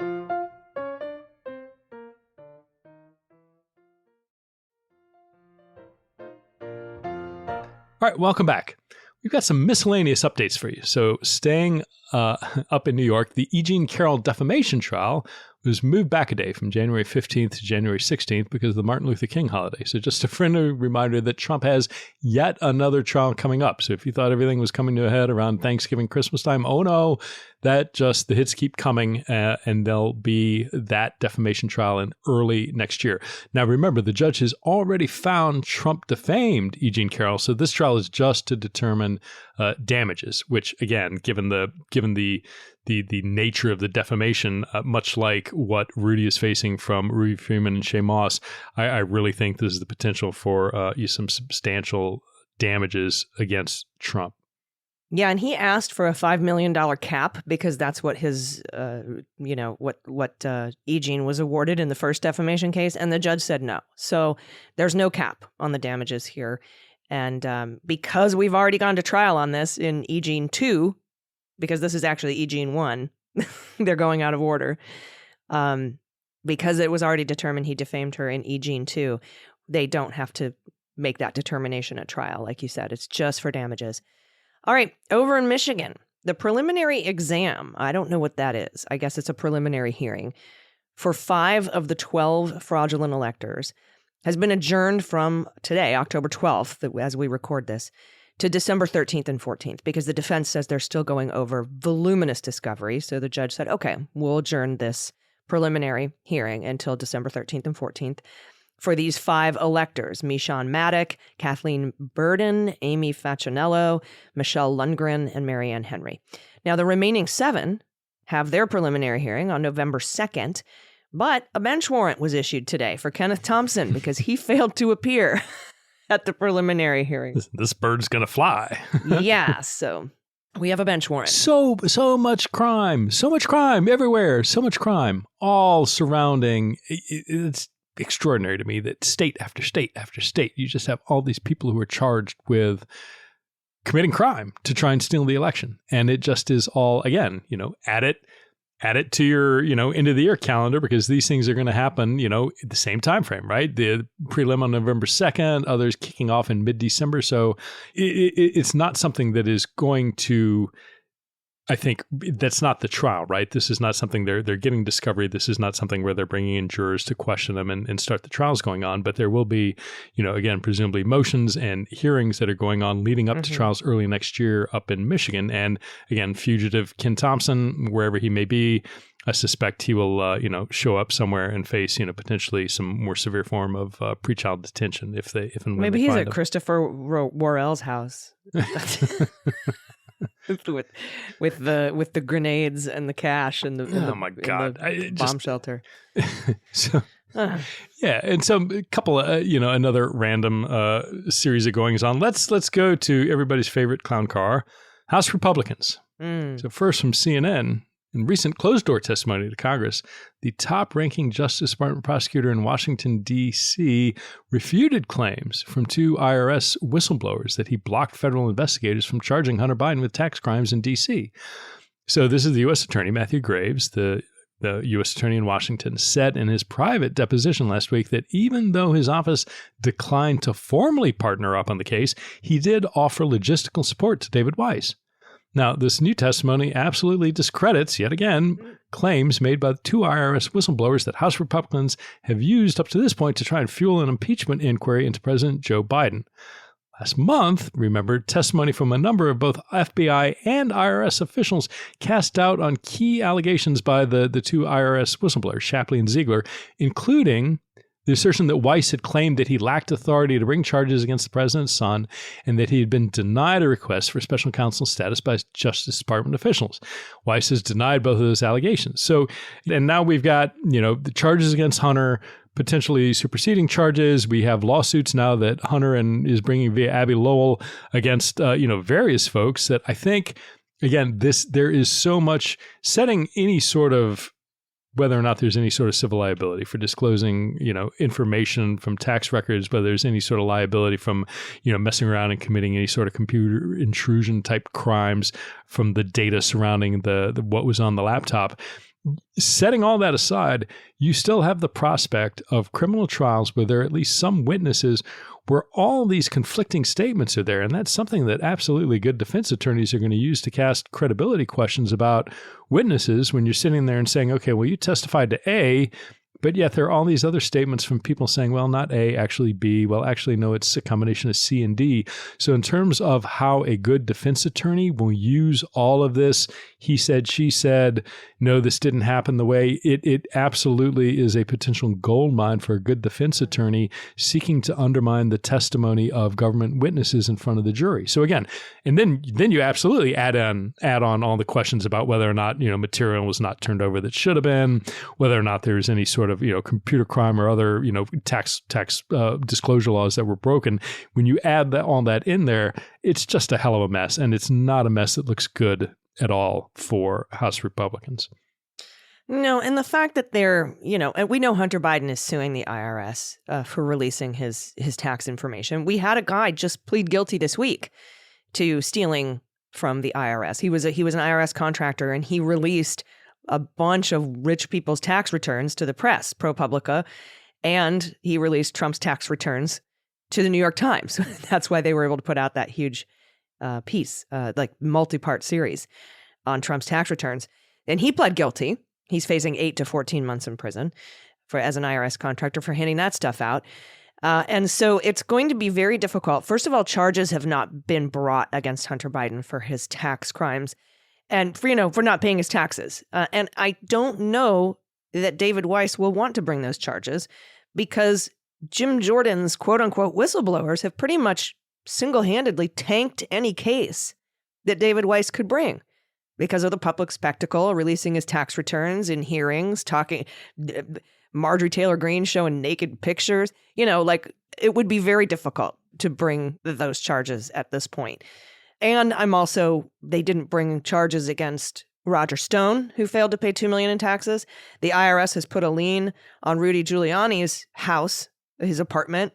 All right, welcome back. We've got some miscellaneous updates for you. So staying up in New York, the E. Jean Carroll defamation trial was moved back a day from January 15th to January 16th because of the Martin Luther King holiday. So just a friendly reminder that Trump has yet another trial coming up. So if you thought everything was coming to a head around Thanksgiving, Christmas time, oh no, the hits keep coming, and there'll be that defamation trial in early next year. Now, remember, the judge has already found Trump defamed E. Jean Carroll, so this trial is just to determine damages, which, again, given the nature of the defamation, much like what Rudy is facing from Rudy Freeman and Shea Moss, I really think this is the potential for some substantial damages against Trump. Yeah, and he asked for a $5 million cap because that's what his, what E. Jean was awarded in the first defamation case, and the judge said no. So there's no cap on the damages here. And because we've already gone to trial on this in E. Jean 2, because this is actually E. Jean 1, they're going out of order, because it was already determined he defamed her in E. Jean 2, they don't have to make that determination at trial. Like you said, it's just for damages. All right, over in Michigan, the preliminary exam, I don't know what that is. I guess it's a preliminary hearing for 5 of the 12 fraudulent electors has been adjourned from today, October 12th, as we record this, to December 13th and 14th, because the defense says they're still going over voluminous discovery. So the judge said, okay, we'll adjourn this preliminary hearing until December 13th and 14th. for these 5 electors: Michon Maddock, Kathleen Burden, Amy Facinello, Michelle Lundgren, and Marianne Henry. Now, the remaining 7 have their preliminary hearing on November 2nd, but a bench warrant was issued today for Kenneth Thompson because he failed to appear at the preliminary hearing. This bird's going to fly. Yeah, so we have a bench warrant. So much crime everywhere, so much crime, all surrounding. It's extraordinary to me that state after state after state, you just have all these people who are charged with committing crime to try and steal the election. And it just is all, again, add it to your, end of the year calendar, because these things are going to happen, at the same time frame, right? The prelim on November 2nd, others kicking off in mid-December. So it's not something that is going to, I think that's not the trial, right? This is not something they're getting discovery. This is not something where they're bringing in jurors to question them and start the trials going on. But there will be, again, presumably motions and hearings that are going on leading up to trials early next year up in Michigan. And again, fugitive Ken Thompson, wherever he may be, I suspect he will, show up somewhere and face, potentially some more severe form of pretrial detention if and when maybe they he's find at him. Christopher Worrell's house. with the grenades and the cash and the bomb shelter. So yeah, and so a couple of another random series of goings on. Let's go to everybody's favorite clown car, House Republicans. So first from CNN. In recent closed-door testimony to Congress, the top-ranking Justice Department prosecutor in Washington, D.C., refuted claims from 2 IRS whistleblowers that he blocked federal investigators from charging Hunter Biden with tax crimes in D.C. So this is the U.S. Attorney, Matthew Graves, the U.S. Attorney in Washington, said in his private deposition last week that even though his office declined to formally partner up on the case, he did offer logistical support to David Weiss. Now, this new testimony absolutely discredits, yet again, claims made by the 2 IRS whistleblowers that House Republicans have used up to this point to try and fuel an impeachment inquiry into President Joe Biden. Last month, remember, testimony from a number of both FBI and IRS officials cast doubt on key allegations by the 2 IRS whistleblowers, Shapley and Ziegler, including the assertion that Weiss had claimed that he lacked authority to bring charges against the president's son and that he had been denied a request for special counsel status by Justice Department officials. Weiss has denied both of those allegations. So, and now we've got, the charges against Hunter, potentially superseding charges. We have lawsuits now that Hunter is bringing via Abby Lowell against, various folks that I think, again, there is so much setting any sort of whether or not there's any sort of civil liability for disclosing, information from tax records, whether there's any sort of liability from, messing around and committing any sort of computer intrusion type crimes from the data surrounding the what was on the laptop. Setting all that aside, you still have the prospect of criminal trials where there are at least some witnesses where all these conflicting statements are there. And that's something that absolutely good defense attorneys are going to use to cast credibility questions about witnesses when you're sitting there and saying, okay, well, you testified to A, but yet there are all these other statements from people saying, well, not A, actually B. Well, actually, no, it's a combination of C and D. So in terms of how a good defense attorney will use all of this, he said, she said, no, this didn't happen the way, it absolutely is a potential gold mine for a good defense attorney seeking to undermine the testimony of government witnesses in front of the jury. So again, and then you absolutely add on all the questions about whether or not, material was not turned over that should have been, whether or not there's any sort of, computer crime or other, tax disclosure laws that were broken. When you add all that in there, it's just a hell of a mess. And it's not a mess that looks good at all for House Republicans. No, and the fact that they're, and we know Hunter Biden is suing the IRS for releasing his tax information. We had a guy just plead guilty this week to stealing from the IRS. He was an IRS contractor, and he released a bunch of rich people's tax returns to the press, ProPublica, and he released Trump's tax returns to the New York Times. That's why they were able to put out that huge piece, multi-part series on Trump's tax returns. And he pled guilty. He's facing 8 to 14 months in prison as an IRS contractor for handing that stuff out. And so it's going to be very difficult. First of all, charges have not been brought against Hunter Biden for his tax crimes and for not paying his taxes. And I don't know that David Weiss will want to bring those charges because Jim Jordan's quote-unquote whistleblowers have pretty much single-handedly tanked any case that David Weiss could bring because of the public spectacle, releasing his tax returns in hearings, talking, Marjorie Taylor Greene showing naked pictures. Like, it would be very difficult to bring those charges at this point. And they didn't bring charges against Roger Stone, who failed to pay $2 million in taxes. The IRS has put a lien on Rudy Giuliani's house, his apartment,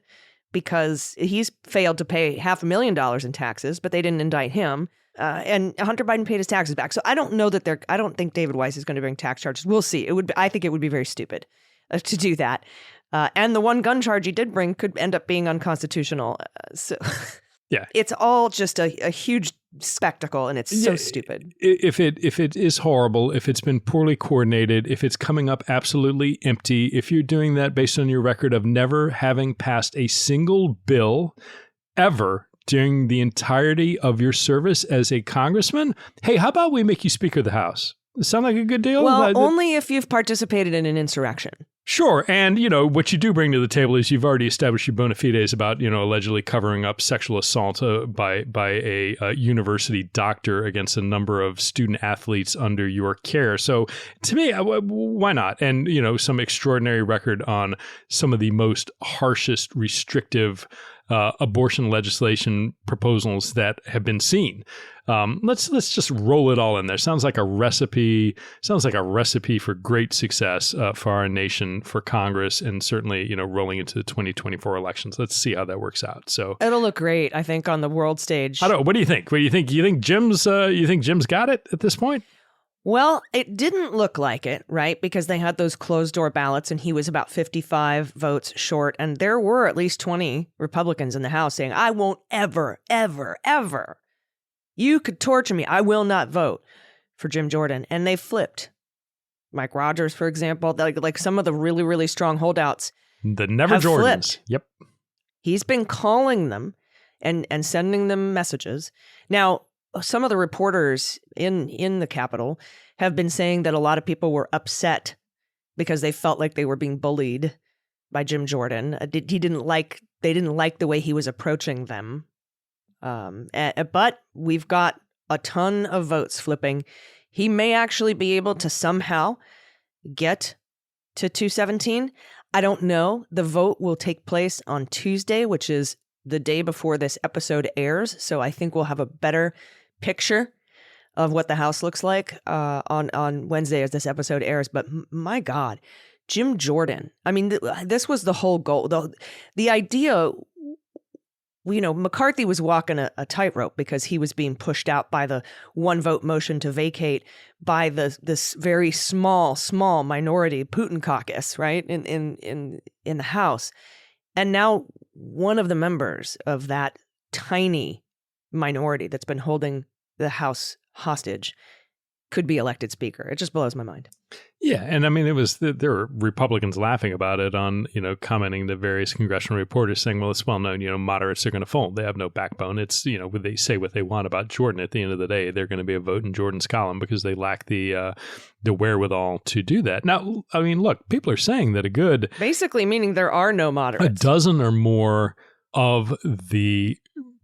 because he's failed to pay $500,000 in taxes, but they didn't indict him. And Hunter Biden paid his taxes back. So I don't know that I don't think David Weiss is going to bring tax charges. We'll see. I think it would be very stupid to do that. And the one gun charge he did bring could end up being unconstitutional. So yeah, it's all just a huge spectacle, and it's so stupid. If it is horrible, if it's been poorly coordinated, if it's coming up absolutely empty, if you're doing that based on your record of never having passed a single bill ever during the entirety of your service as a congressman, hey, how about we make you Speaker of the House? Sound like a good deal? Well, only if you've participated in an insurrection. Sure. And, what you do bring to the table is you've already established your bona fides about, allegedly covering up sexual assault by a university doctor against a number of student athletes under your care. So to me, why not? And, some extraordinary record on some of the most harshest restrictive abortion legislation proposals that have been seen. Let's just roll it all in there. Sounds like a recipe for great success for our nation, for Congress, and certainly, rolling into the 2024 elections. Let's see how that works out. So it'll look great, I think, on the world stage. What do you think? You think Jim's got it at this point? Well, it didn't look like it, right? Because they had those closed door ballots and he was about 55 votes short. And there were at least 20 Republicans in the House saying, I won't ever, ever, ever. You could torture me. I will not vote for Jim Jordan. And they flipped. Mike Rogers, for example, like some of the really, really strong holdouts. The never have Jordans. Flipped. Yep. He's been calling them and sending them messages. Now, some of the reporters in the Capitol have been saying that a lot of people were upset because they felt like they were being bullied by Jim Jordan. They didn't like the way he was approaching them. But we've got a ton of votes flipping. He may actually be able to somehow get to 217. I don't know. The vote will take place on Tuesday, which is the day before this episode airs. So I think we'll have a better picture of what the House looks like on Wednesday as this episode airs. But my God, Jim Jordan. I mean, this was the whole goal. The idea, McCarthy was walking a tightrope because he was being pushed out by the one vote motion to vacate by this very small minority Putin caucus, right, in the House. And now one of the members of that tiny minority that's been holding the House hostage could be elected speaker. It just blows my mind. Yeah. And I mean, there were Republicans laughing about it on, commenting to various congressional reporters saying, well, it's well known, moderates are going to fold. They have no backbone. It's, they say what they want about Jordan. At the end of the day, they're going to be a vote in Jordan's column because they lack the wherewithal to do that. Now, I mean, look, people are saying that basically meaning there are no moderates. A dozen or more of the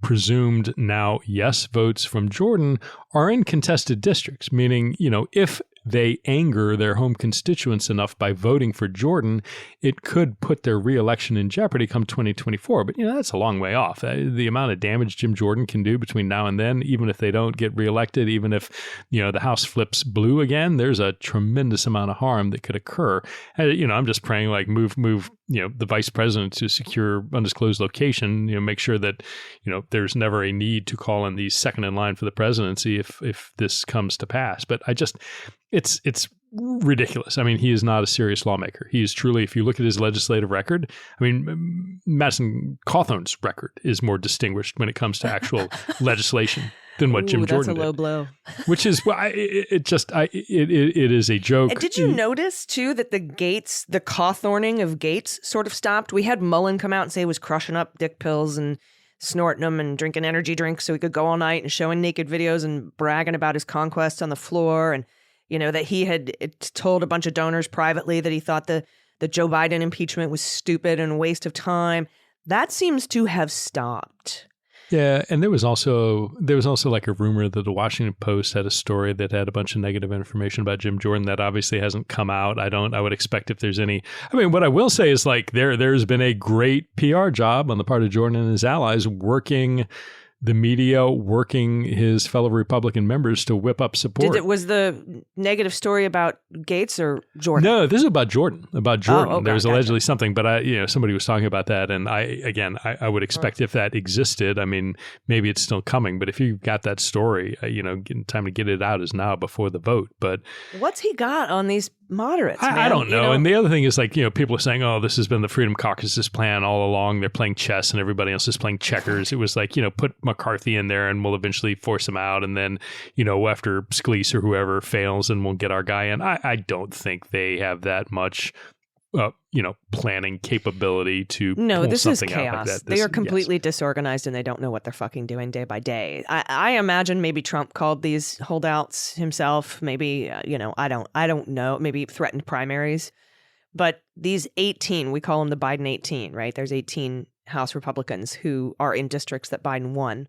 presumed now yes votes from Jordan are in contested districts, meaning, if they anger their home constituents enough by voting for Jordan, it could put their reelection in jeopardy come 2024. But, that's a long way off. The amount of damage Jim Jordan can do between now and then, even if they don't get reelected, even if, the House flips blue again, there's a tremendous amount of harm that could occur. And, I'm just praying like move, the vice president to secure undisclosed location, make sure that, there's never a need to call in the second in line for the presidency if this comes to pass. But it's ridiculous. I mean, he is not a serious lawmaker. He is truly, if you look at his legislative record, I mean, Madison Cawthorn's record is more distinguished when it comes to actual legislation than what Jim Jordan did. That's a low blow. Which is, it is a joke. And did you notice, too, that the Cawthorning of Gates sort of stopped? We had Mullen come out and say he was crushing up dick pills and snorting them and drinking energy drinks so he could go all night and showing naked videos and bragging about his conquests on the floor. And, that he had told a bunch of donors privately that he thought the the Joe Biden impeachment was stupid and a waste of time. That seems to have stopped. Yeah, and there was also like a rumor that the Washington Post had a story that had a bunch of negative information about Jim Jordan that obviously hasn't come out. I would expect if there's any. I mean, what I will say is like there's been a great PR job on the part of Jordan and his allies working the media, working his fellow Republican members to whip up support. Was the negative story about Gates or Jordan? No, this is about Jordan. Oh, okay, there was allegedly something, but somebody was talking about that, and I would expect if that existed, I mean, maybe it's still coming. But if you've got that story, time to get it out is now before the vote. But what's he got on these moderates? I don't know. And the other thing is people are saying, oh, this has been the Freedom Caucus's plan all along. They're playing chess, and everybody else is playing checkers. It was like put McCarthy in there, and we'll eventually force him out, and then after Scalise or whoever fails, and we'll get our guy in. I don't think they have that much planning capability to pull this something is chaos. out like that. They are completely disorganized, and they don't know what they're fucking doing day by day. I imagine maybe Trump called these holdouts himself. Maybe I don't know. Maybe threatened primaries. But these 18, we call them the Biden 18, right? There's 18 House Republicans who are in districts that Biden won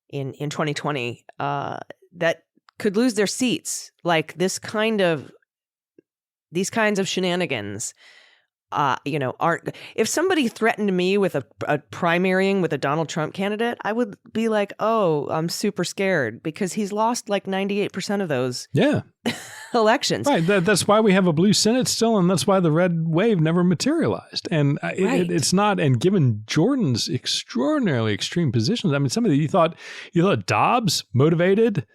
in 2020 that could lose their seats. Like these kinds of shenanigans, aren't. If somebody threatened me with a primarying with a Donald Trump candidate, I would be like, oh, I'm super scared because he's lost like 98% of those elections. Right. That's why we have a blue Senate still, and that's why the red wave never materialized. And it's not. And given Jordan's extraordinarily extreme positions, I mean, somebody you thought Dobbs motivated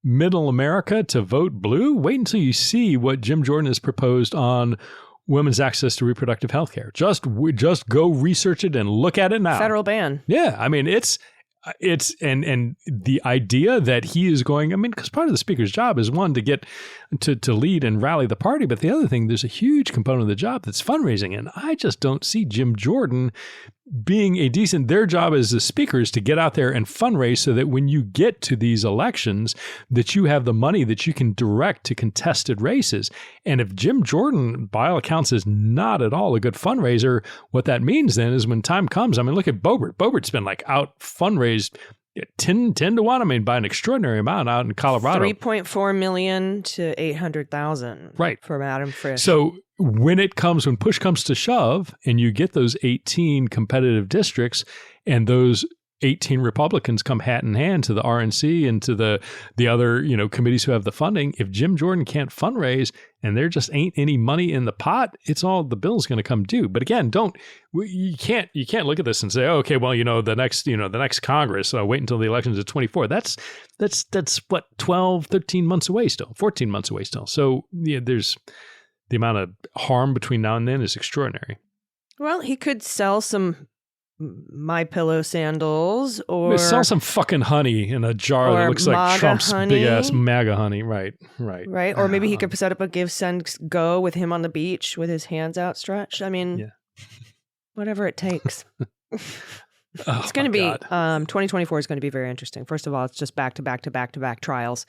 middle America to vote blue? Wait until you see what Jim Jordan has proposed on women's access to reproductive health care. Just go research it and look at it now. Federal ban. Yeah. I mean, it's and the idea that he is going, I mean, because part of the speaker's job is one to get to lead and rally the party. But the other thing, there's a huge component of the job that's fundraising. And I just don't see Jim Jordan being their job as the speaker is to get out there and fundraise so that when you get to these elections, that you have the money that you can direct to contested races. And if Jim Jordan, by all accounts, is not at all a good fundraiser, what that means then is when time comes, I mean, look at Boebert. Boebert's been like out fundraised 10 to 1, I mean, by an extraordinary amount out in Colorado. 3.4 million to 800,000. Right. From Adam Frisch. So when push comes to shove and you get those 18 competitive districts and those 18 Republicans come hat in hand to the RNC and to the other, committees who have the funding, if Jim Jordan can't fundraise and there just ain't any money in the pot, it's all the bill's going to come due. But again, you can't look at this and say, oh, okay, well, the next Congress, wait until the elections of 24. That's what, 12, 13 months away still, 14 months away still. So there's the amount of harm between now and then is extraordinary. Well, he could sell some My Pillow sandals, or sell some fucking honey in a jar that looks like Trump's big ass MAGA honey. Right. Or maybe he could set up a give, send, go with him on the beach with his hands outstretched. I mean, whatever it takes. It's going to be 2024 is going to be very interesting. First of all, it's just back to back trials.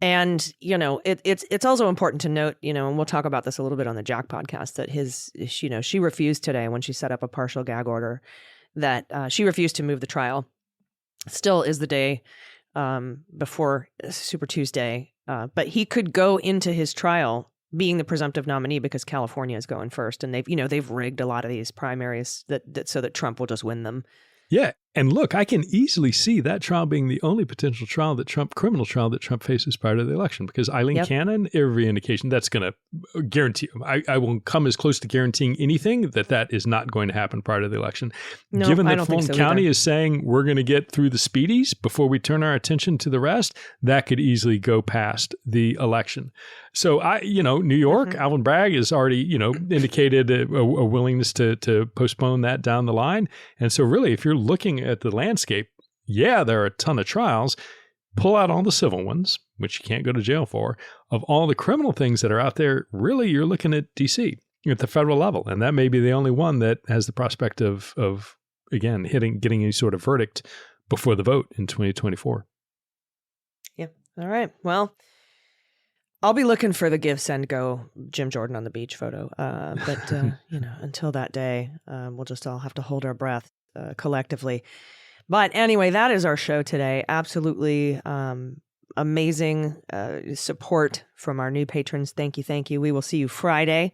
And, it's also important to note, and we'll talk about this a little bit on the Jack podcast, that she refused today when she set up a partial gag order, that she refused to move the trial. Still is the day before Super Tuesday. But he could go into his trial being the presumptive nominee because California is going first. And they've rigged a lot of these primaries so that Trump will just win them. Yeah. And look, I can easily see that trial being the only potential criminal trial that Trump faces prior to the election, because Eileen Cannon, every indication that's going to guarantee, I will come as close to guaranteeing anything that is not going to happen prior to the election. No, given that Fulton County is saying we're going to get through the speedies before we turn our attention to the rest, that could easily go past the election. So New York, Alvin Bragg has already, indicated a willingness to postpone that down the line. And so really, if you're looking at the landscape, there are a ton of trials. Pull out all the civil ones, which you can't go to jail for. Of all the criminal things that are out there, really, you're looking at D.C. at the federal level. And that may be the only one that has the prospect of again, getting any sort of verdict before the vote in 2024. Yeah. All right. Well, I'll be looking for the give, send, go Jim Jordan on the beach photo. But until that day, we'll just all have to hold our breath collectively. But anyway, that is our show today. Absolutely amazing support from our new patrons. Thank you. Thank you. We will see you Friday,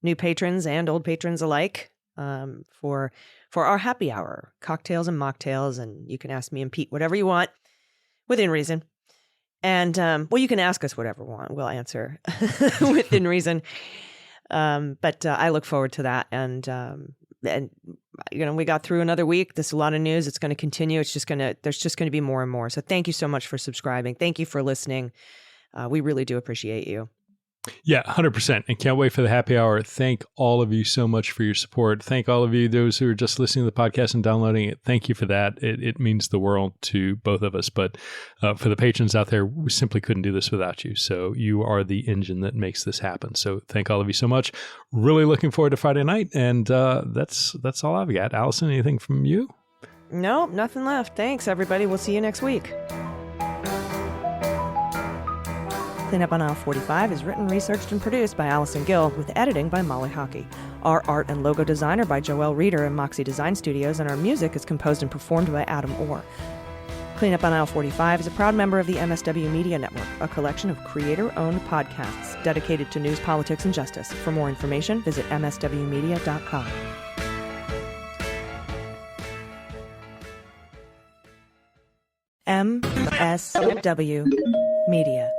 new patrons and old patrons alike, for our happy hour, cocktails and mocktails. And you can ask me and Pete whatever you want within reason. And, you can ask us whatever we want. We'll answer within reason. But I look forward to that. And we got through another week. There's a lot of news. It's going to continue. There's just going to be more and more. So thank you so much for subscribing. Thank you for listening. We really do appreciate you. Yeah, 100%. And can't wait for the happy hour. Thank all of you so much for your support. Thank all of you, those who are just listening to the podcast and downloading it. Thank you for that. It means the world to both of us. But for the patrons out there, we simply couldn't do this without you. So you are the engine that makes this happen. So thank all of you so much. Really looking forward to Friday night. And that's all I've got. Allison, anything from you? No, nothing left. Thanks, everybody. We'll see you next week. Cleanup on Aisle 45 is written, researched, and produced by Allison Gill, with editing by Molly Hockey. Our art and logo design are by Joelle Reeder and Moxie Design Studios, and our music is composed and performed by Adam Orr. Cleanup on Aisle 45 is a proud member of the MSW Media Network, a collection of creator-owned podcasts dedicated to news, politics, and justice. For more information, visit mswmedia.com. MSW Media.